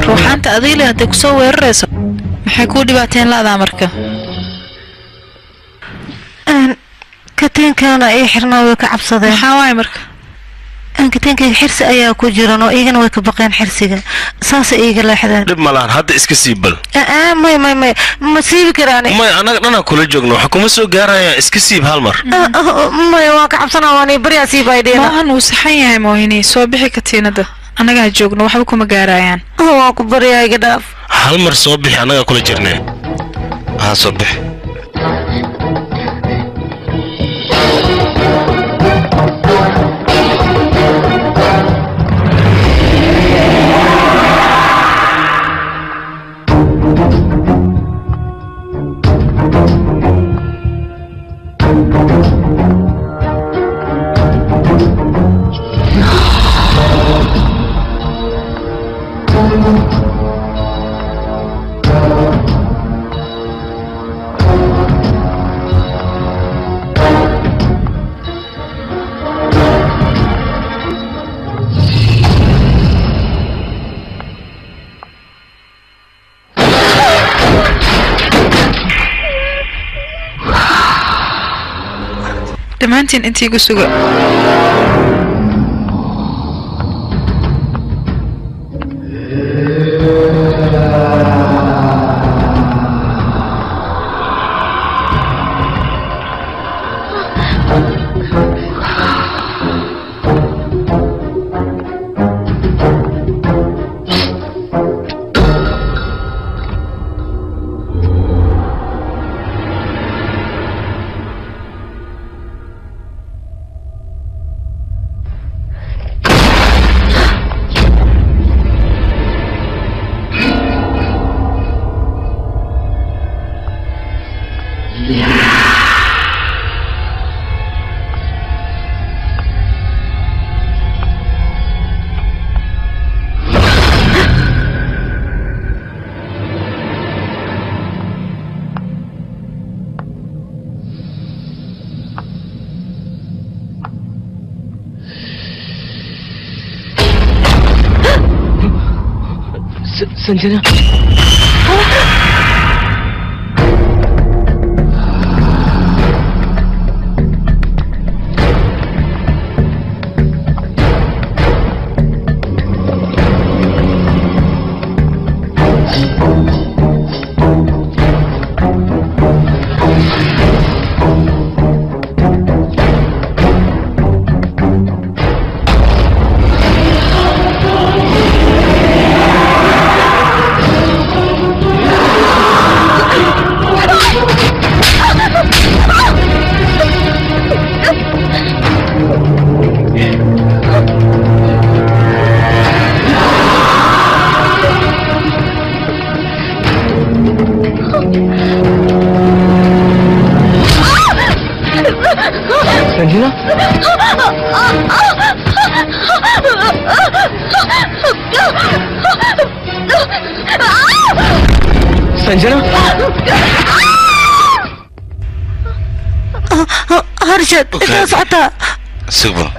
ruuxaanta adiile hadday ku soo weerarayso maxay kuu dhibaateen laadaa marka kateenkaana ay xirnaa way ka cabsadeen maxaa waaye marka kateenkayga xirsi ayaa ku jiran oo iigana way ka baqeen xirsiga saasay iiga leexdeen dhib malaan hadda iska sii bal may ma siibi karaan may anaga dhanaa kula joogno waxa kuma soo gaaraya iska siib hal mar may waan ka cabsanaa waan baryaa siib ay dheena maahan uu saxan yahay moohini soo bixi katiinada annagaa joogno waxba kuma gaarayaan waan ku baryaa iga dhaaf hal mar soo bixi annaga kula jirnee ها صبح dhammaantiin intii igu suga Sanjana संजना هرشد انت صعتها سيبه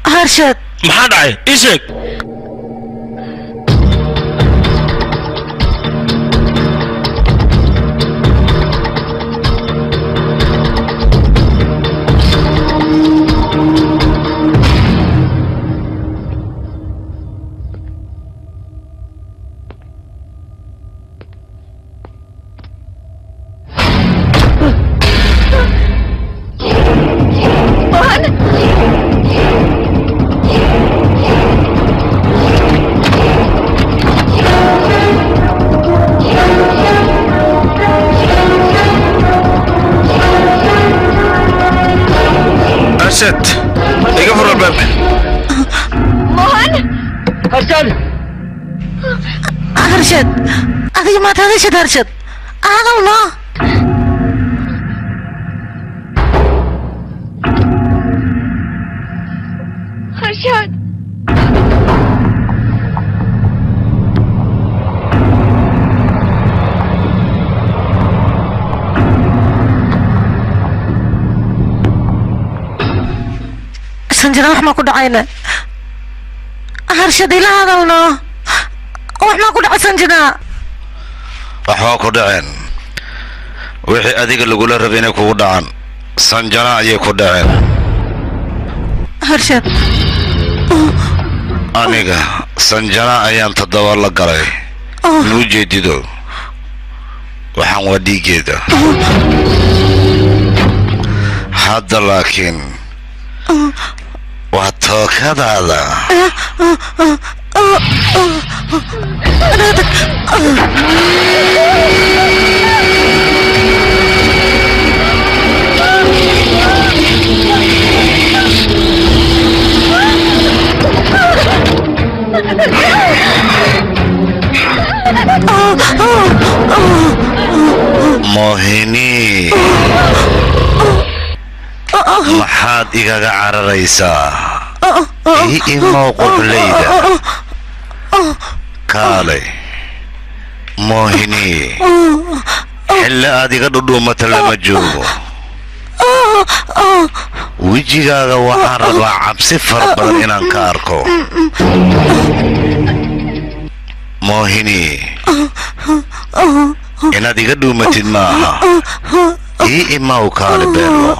هرشد maxaa dhacay ii sheeg هرشد يقفل الباب موهن هرشد adiga maad hadashad harshad aqalno harshad sanjana wax ma ku dhacayna harshad ila hadalno wax ma ku dhacay sanjana waxaa ku dhaceen wixii adiga lagula rabay inay kugu dhacaan sanjana ayay ku dhaceen harshad aniga sanjana ayaan toddoba la galay nuu jeedido waxaan waa dhiigeeda hadda laakiin waa tookadaada Mohini maxaad igaga cararaysaa ii imow qublayda kaalay Mohini xilli aad iga dhudhuumata lama joogo wejigaaga waxaan rabaa cabsi fara badan inaan ka arko Mohini inaad iga dhuumatid maaha ii imaw kaale beelo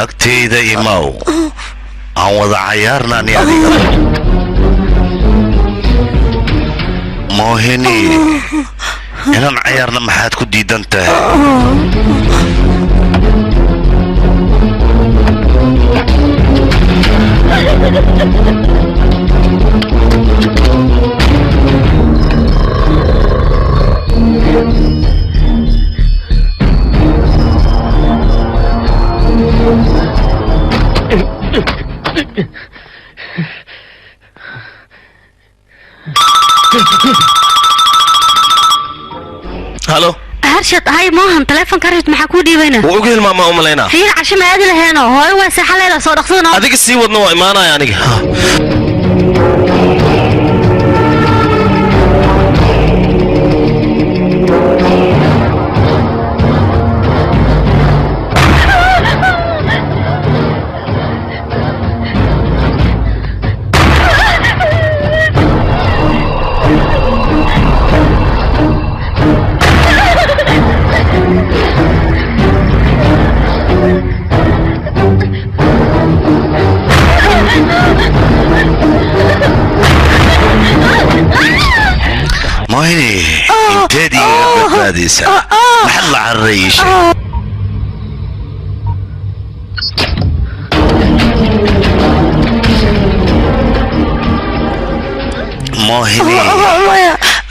agteyda imaw aan wada cayaarna ani adiga Mohini inaan cayaarna maxaad ku diidan tahay هلو هرشد هاي موهن تليفون كارت maxaa ku dhiibayna وقول ما umaleena fiir casho ma aadi laheeno hooy waa saxaleeda soo dhaqsano adiga sii wadno waa imaanaya aniga Mohini inteedii iga badbaadaysaa maxaad la cararaysay Mohini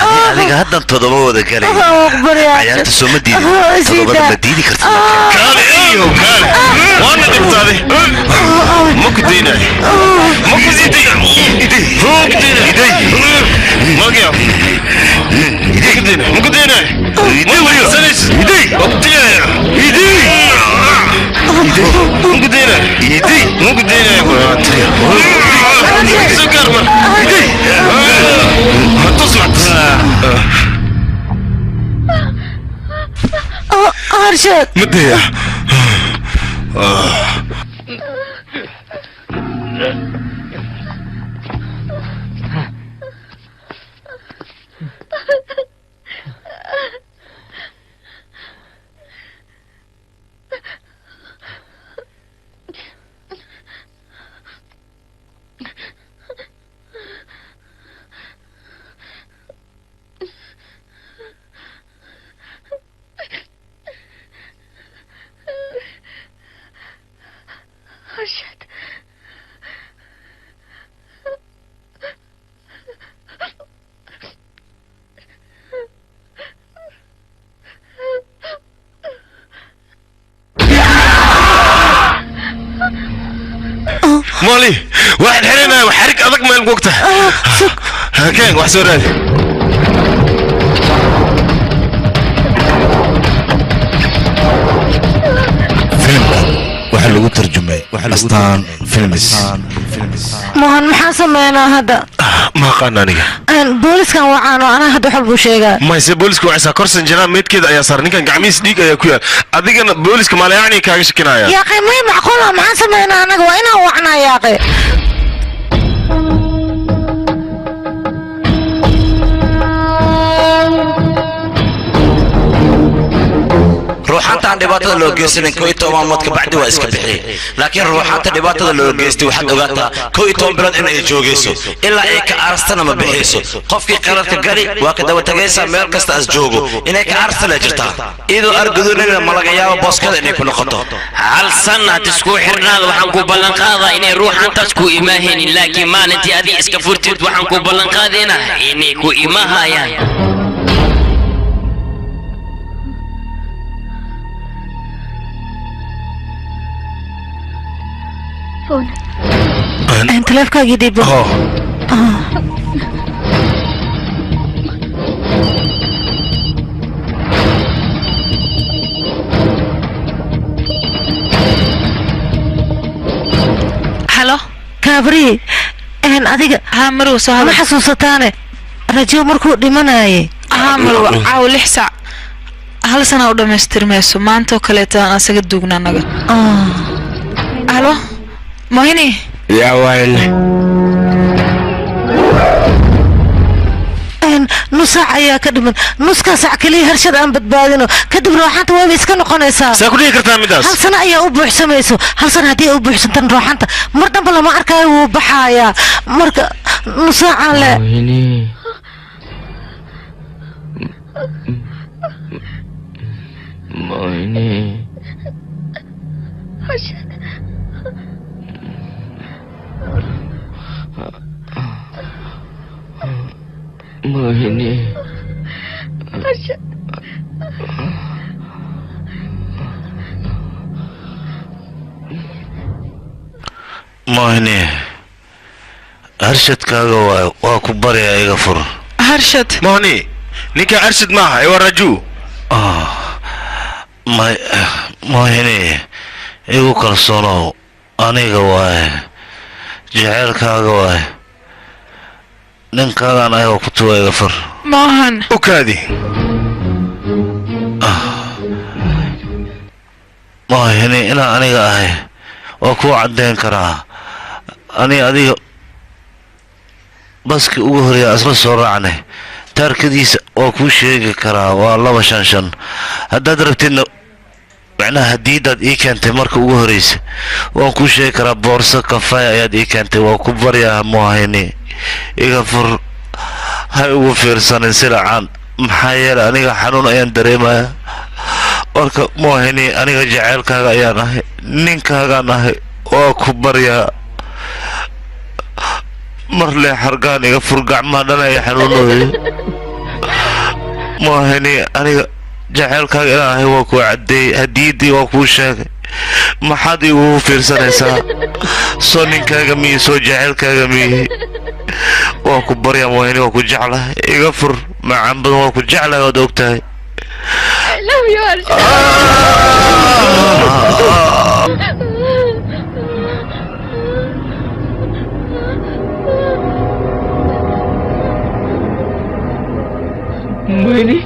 adiga haddan toddoba wada galay cayaarta soo ma diidin toddobada ma diidi kartid kaale iyo kaale waana dhibtaaday ma ku diinay ma ku diiday magya ma ku diinay ma waysanis ma ku diinay ma ku diinay سكر ما تصلح أرشد مديح مالي واحد حرينا وحرك أذك ما الوقت هكين واحد سوري waxa lagu tarjumay astaan films mohan maxaa sameynaa hadda ma aqaan aniga booliskan wacaano anaa hadda wax buu sheegaa ma se booliska waa korsan jiraan meedkeeda ayaa sar ninkan gacmiis dhiig ayaa ku yaal adigana booliska malayacni kaaga shakinaya yaa qiimay macquul ah maxaa sameynaa anaga waa inaan wacnaa yaaqe ruuxantaan dhibaatada loo geysanin koo iyo toban maalmood kabacdi waa iska bixiyey laakiin ruuxanta dhibaatada loo geystay waxaad ogaataa koo iyo toban bilood in ay joogayso ilaa ay ka aarstana ma bixiyso qofkii qaladka gali waa ka daba tagaysaa meel kasta as joogo inay ka aarsta la jirtaa iyadoo argudunina ma laga yaabo booskada inay ku noqoto hal sanad isku xirnaada waxaan ku ballan qaadaa inay ruuxantaas ku imaahaynin laakiin maalintii adii iska furtid waxaan ku ballan qaadaynaa inay ku imaahayaan انت لافكا جديد halo كابري ان adiga ها maruu soo ma xasuusataane rajo markuu dhimanayay ها maruu caaw 6 saac hal sana u dhameystirmayso maanta oo kale taan asaga duugna naga halo mohini يا ويل nus saac ayaa ka dhiman nuska saac kaliya harshad aan badbaadino kadib ruuxanta way iska noqonaysaa saa ku dhigi kartaa midaas hal sana ayaa u buuxsamayso hal sana haddii ay u buuxsantan ruuxanta mar dhanba lama arkaayo wuu baxayaa marka nus saacaan le Mohini. Mohini. Arshadkaaga waa ku baryaa iga fur. Arshad. Mohini. Ninka Arshad maaha ee waa Raju. Mohini. Igu kalsoonow aniga waaye. Jaceylkaaga waaye. ninkaagan ayuu ku tuwayga fur maahan u kaadi maahini inaan aniga ahay waa ku cadeyn karaa adiga baski ugu horeeya asla soo raacnay taarkadiisa waa ku sheegi karaa waa 255 haddaad rabtidna macnaha hadiidaad ii keentay marka ugu horeysa waan ku sheegi karaa boorso kafay ayaad ii keentay waa ku baryaa maahini iga fur hay ugu fiirsanin silacaan maxaa yeelay aniga xanuun ayaan dareemayaa marka mohini aniga jaceylkaaga ayaan ahay ninkaagaan ahay waa ku baryaa mar lee xargaan iga fur gacmaha dhanaya xanuunooyo mohini aniga jaceylkaaga inaan ahay waa ku cadeeyey hadiidii waa kuu sheegay maxaad igu fiirsanaysaa soo ninkaaga miyi soo jaceylkaaga miyi waa ku baryaa mohini waa ku jeclahay iga fur macaan badan waa ku jeclahay waad ogtahay mohini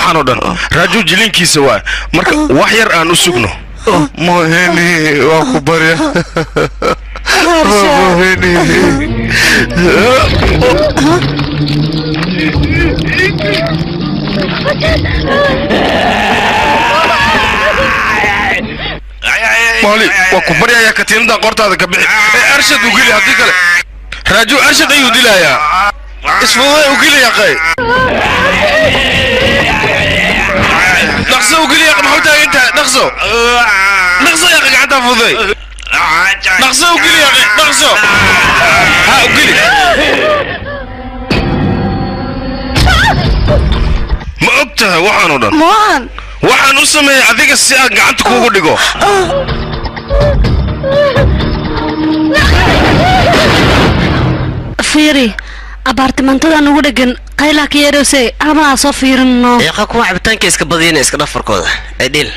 waxaanoo dhan raaju jilinkiisa waay marka wax yar aan u sugno mohini waa ku barya mohini مالي وكبر يا كتير ده قرط هذا كبير أرشد وقلي هذيك راجو أرشد أيو دي لا يا اسمه وقلي يا أخي نقصه وقلي يا أخي محوتها أنت نقصه يا أخي قاعدة فضي نقصه وقلي يا أخي نقصه ها وقلي ما أبتها وحن ولا waxaan u sameeyay adiga si aan gacanta kuugu dhigo fiiri abaartimantada nagu dhagan qayla ka yeerose ama soo fiirino yaqa kuwa cabitaanka iska badiyeen iska dhafarkooda ay dhil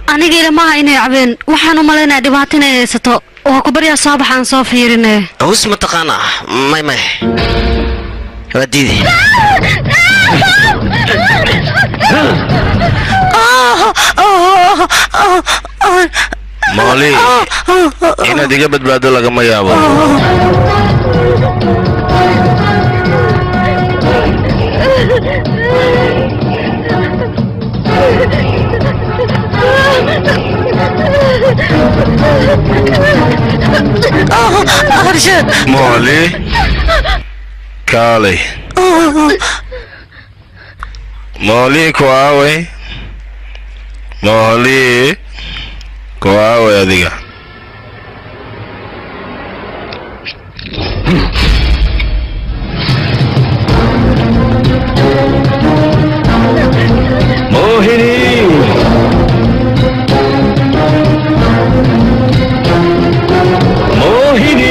aniga ilmaha inay cabeen waxaan u maleynaa dhibaato inay haysato oo ku baryaa saabaxaan soo fiirinay awis ma taqaana may wadiidi مالي هنا دي جابت بعد لغا ما يابا مالي كالي مالي كواوي مالي كواوي يا ديجا موهني موهني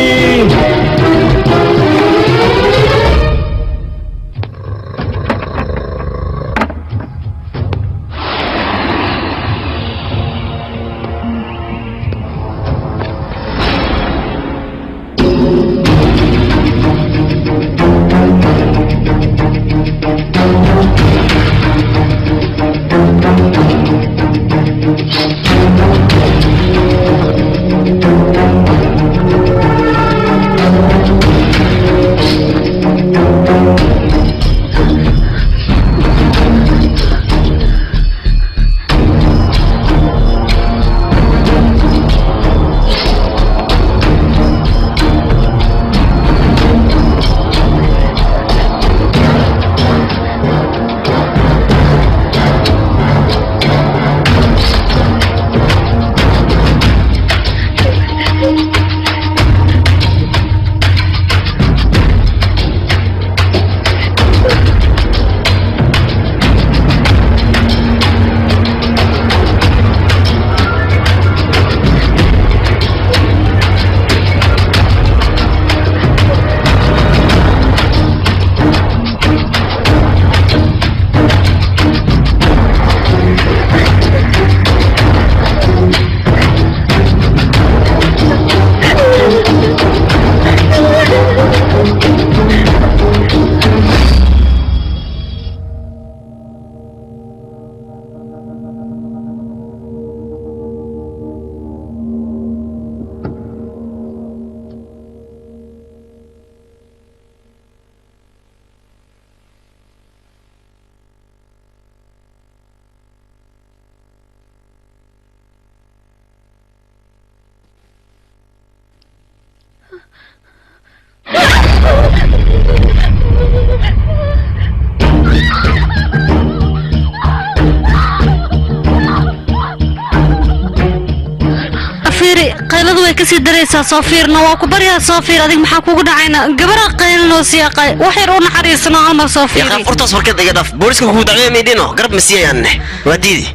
kasii dareysaa soo fiirna waa ku baryaa soo fiir adig maxaa kugu dhacayna gabara qaylno siyaaqay wax yar u naxariisno ama soo fiir yaa furtaas warkeed iga dhaf booliska ku dacay meedino garab masiyaan wadiidi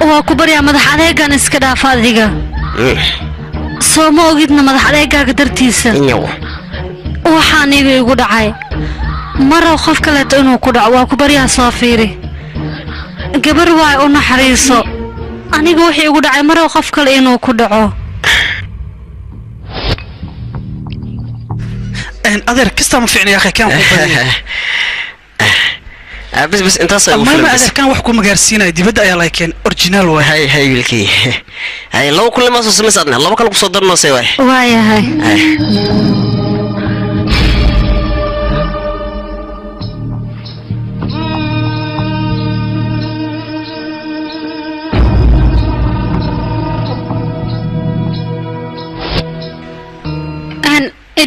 waa ku baryaa madax adeegan iska dhaaf adiga soo ma ogidna madax adeegaaga dartiisa waxaan igu dhacay mara qof kale inuu ku dhaco waa ku baryaa soo fiiri gabar waa u naxariiso aniga wixii igu dhacay mara qof kale inuu ku dhaco أدر كستا ما فيعني يا أخي كم بس انت صاير ما اذا كان وحكم مغارسينا دبدا يا لايكن اوريجينال واي هاي ويلكي هاي لو كل ما سمسدنا لو كل صدرنا سي واي واي هاي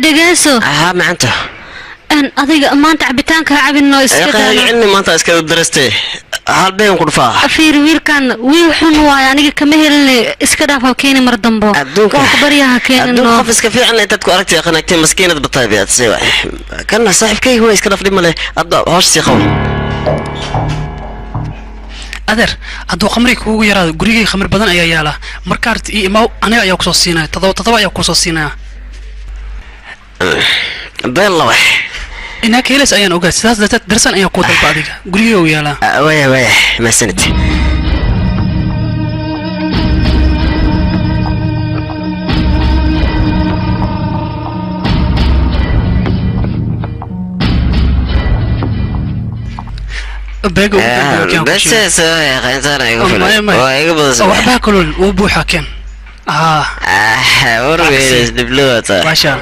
dhageyso ma anta adiga maanta cabitaanka cabino iska daayay maanta iska darastay hal been ku dhufaa fiir wiilkan wiil xun waay aniga kama helin iska dhaaf keenay mar dambo wax bariyaha keenay no qof iska fiican inta ku aragtay qanagtay maskiinad bataabiyaad si waay kana saaxiibkay waa iska dhaaf dhimale hadda hoosh si qaw adeer hadduu khamri kuugu yaraado gurigay khamri badan ayaa yaala markaad iimaw aniga ayaa ku soo siinaya todoba ayaa ku soo siinaya بالله إنك هيلس أيان أوجد ساس درسان أيان كود البعضية قريه ويالا ويا ما سنت بيجو بس يا أخي أنت أنا يقول وحبها كلون وبو حاكم وروي دبلوة ما شاء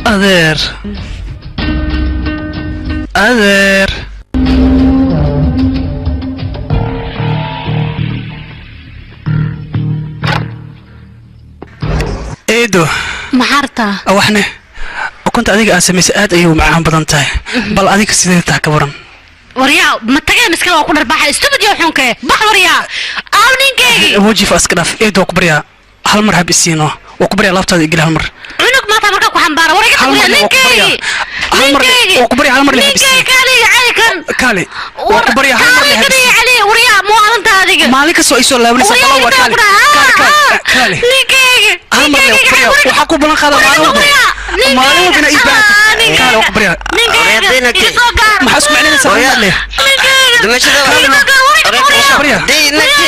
أذير ايدو محارتا او احنا وكنت اديك اسميس اد ايو معاهم بدنتاي بل اديك سيدتها كبرن وريا ما تجي مسكين وكون رباح استوديو حنكه بح وريا اونينكي وجي فاسكداف ايدو كبريا هل مر حبسينو وكبريا لابتاد يجي هل مر عنك ما تمرك وحنبار وريك نينكي هل مر وكبريا هل مر حبسينو كالي وكبريا هل مر حبسينو علي وريا مو انت هذيك مالك سو ايسو لا ولسه بلا كالي نينكي هل مر وكبريا وحكو بلان قادا مالو بنا ايبات كالي وكبريا ما حسب علينا سبب له دمشق وكبريا دي نكي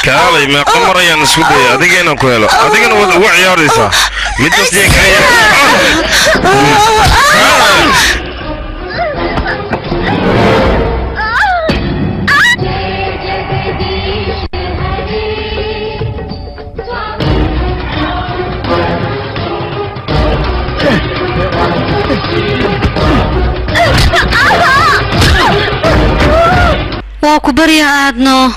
كالي ما قمر يا نسودي أدينا كويلو أدينا وعياريسا متسدين كايا وكبريا عادنا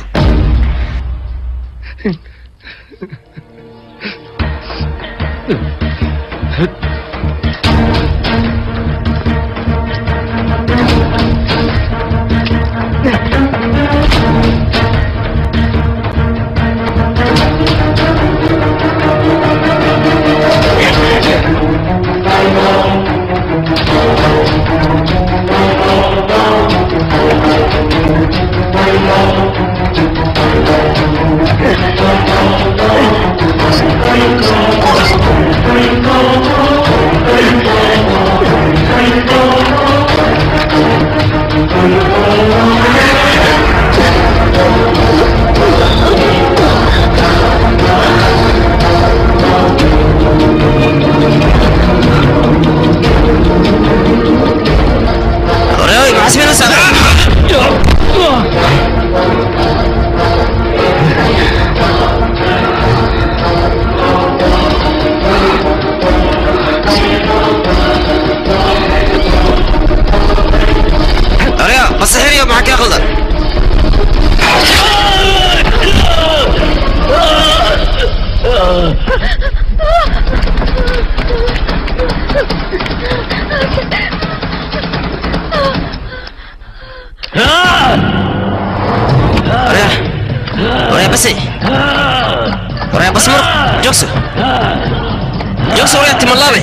جوكس وريت ملاوي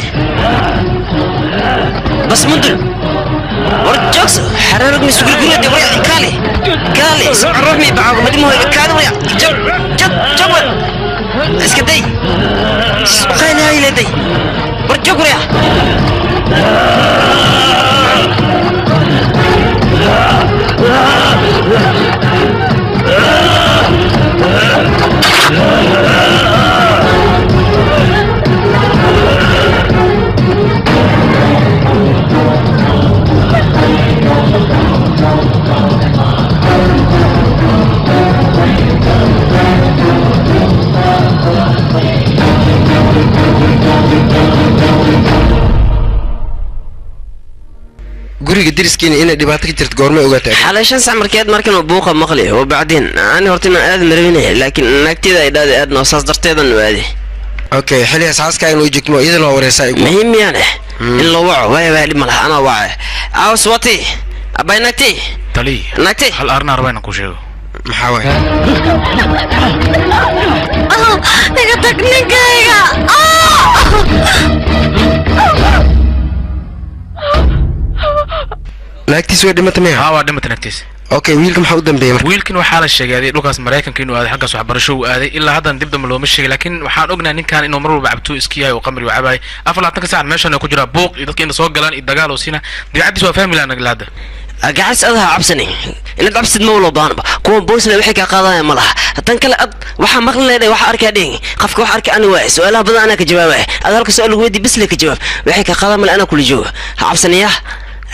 بس مندل ورد جوكس حرارك مسؤول كل دي وريا كالي عرفني بعض ما دي هو كان وريا جب اسكتي خاين هاي لدي ورد جوك وريا guriga diriskiina inay dhibaato ka jirto goorma ogaatay xalashan samarkeed markan buuqa maqli oo bacdin aan hortina aad marinay laakiin naagtida ay dhaaday aad noo saas darteedan waadi okay xili asaaska inuu jikmo iyada loo wareysay muhiim yaane in loo waco way dhib malaha ana waca aw swati abay naagti tali naagti hal arna arbayna ku sheego maxaa way niga tag ninkayga naagtiis way dhimatay miya waa dhimatay naagtiis okay wiilka maxaa u dambeeyay marka wiilkan waxaa la sheegay dhulkaas Mareykanka inuu aaday xaggaas waxbarasho uu aaday ilaa haddan dib dambe looma sheegay laakiin waxaan ognahay ninkan inuu mar walba cabto iska yahay oo qamri u cabaay 24 saac meeshan ku jira buuq iyo dadka inta soo galaan iyo dagaal oo siina diyaacadiis waa fahmi laana galaada gaas adaha cabsani ila cabsid ma wala baanba kuwa boosna waxay ka qaadayaan malaha tan kale waxa maqlan leeyahay waxa arkay dhing qofka waxa arkay ani waa su'aalaha badan ana ka jawaabay adalka su'aal ugu weydi bis le ka jawaab waxay ka qaadaan mal ana kula jooga ha cabsaniya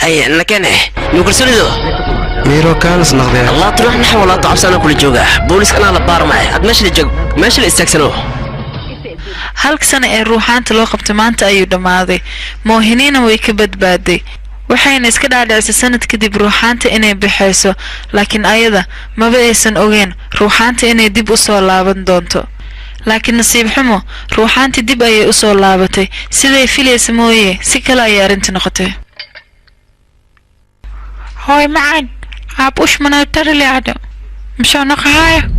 ay nakane nukursulido ميرو كان صنغدي الله تروح نحو ولا تعبس أنا كل جوجا بوليس أنا لبار معي أدمشي الجوج ماشي الاستكسنو halka sana ee ruuxaanta loo qabtay maanta ayuu dhammaaday moohiniina way ka badbaaday waxayna iska dhaadhicisay sanad kadib ruuxaanta inay bixayso laakiin ayada maba aysan ogeen ruuxaanta inay dib u soo laaban doonto laakiin nasiib xumo ruuxaantii dib ayay u soo laabatay siday filaysa mooye si kale ayay arrinta noqotay hooy macaan عابوش من الترلي عدو مشان قهاية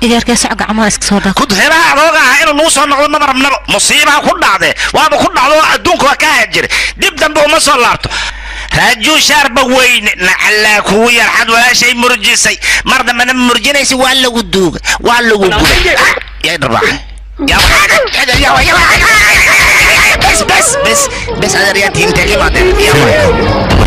إذا ركز عق عماسك صودا كنت هنا عروقة هنا نوصل نقول نمر من مصيبة كل عده وأنا كل عده عدونك وكاهجر نبدأ بمصر لارتو راجو شارب وين نعلا كويا حد ولا شيء مرجسي مرضى من مرجنيسي ولا ودوق ولا ودوق يا دربح يا بس انا رياتي انت ليه ما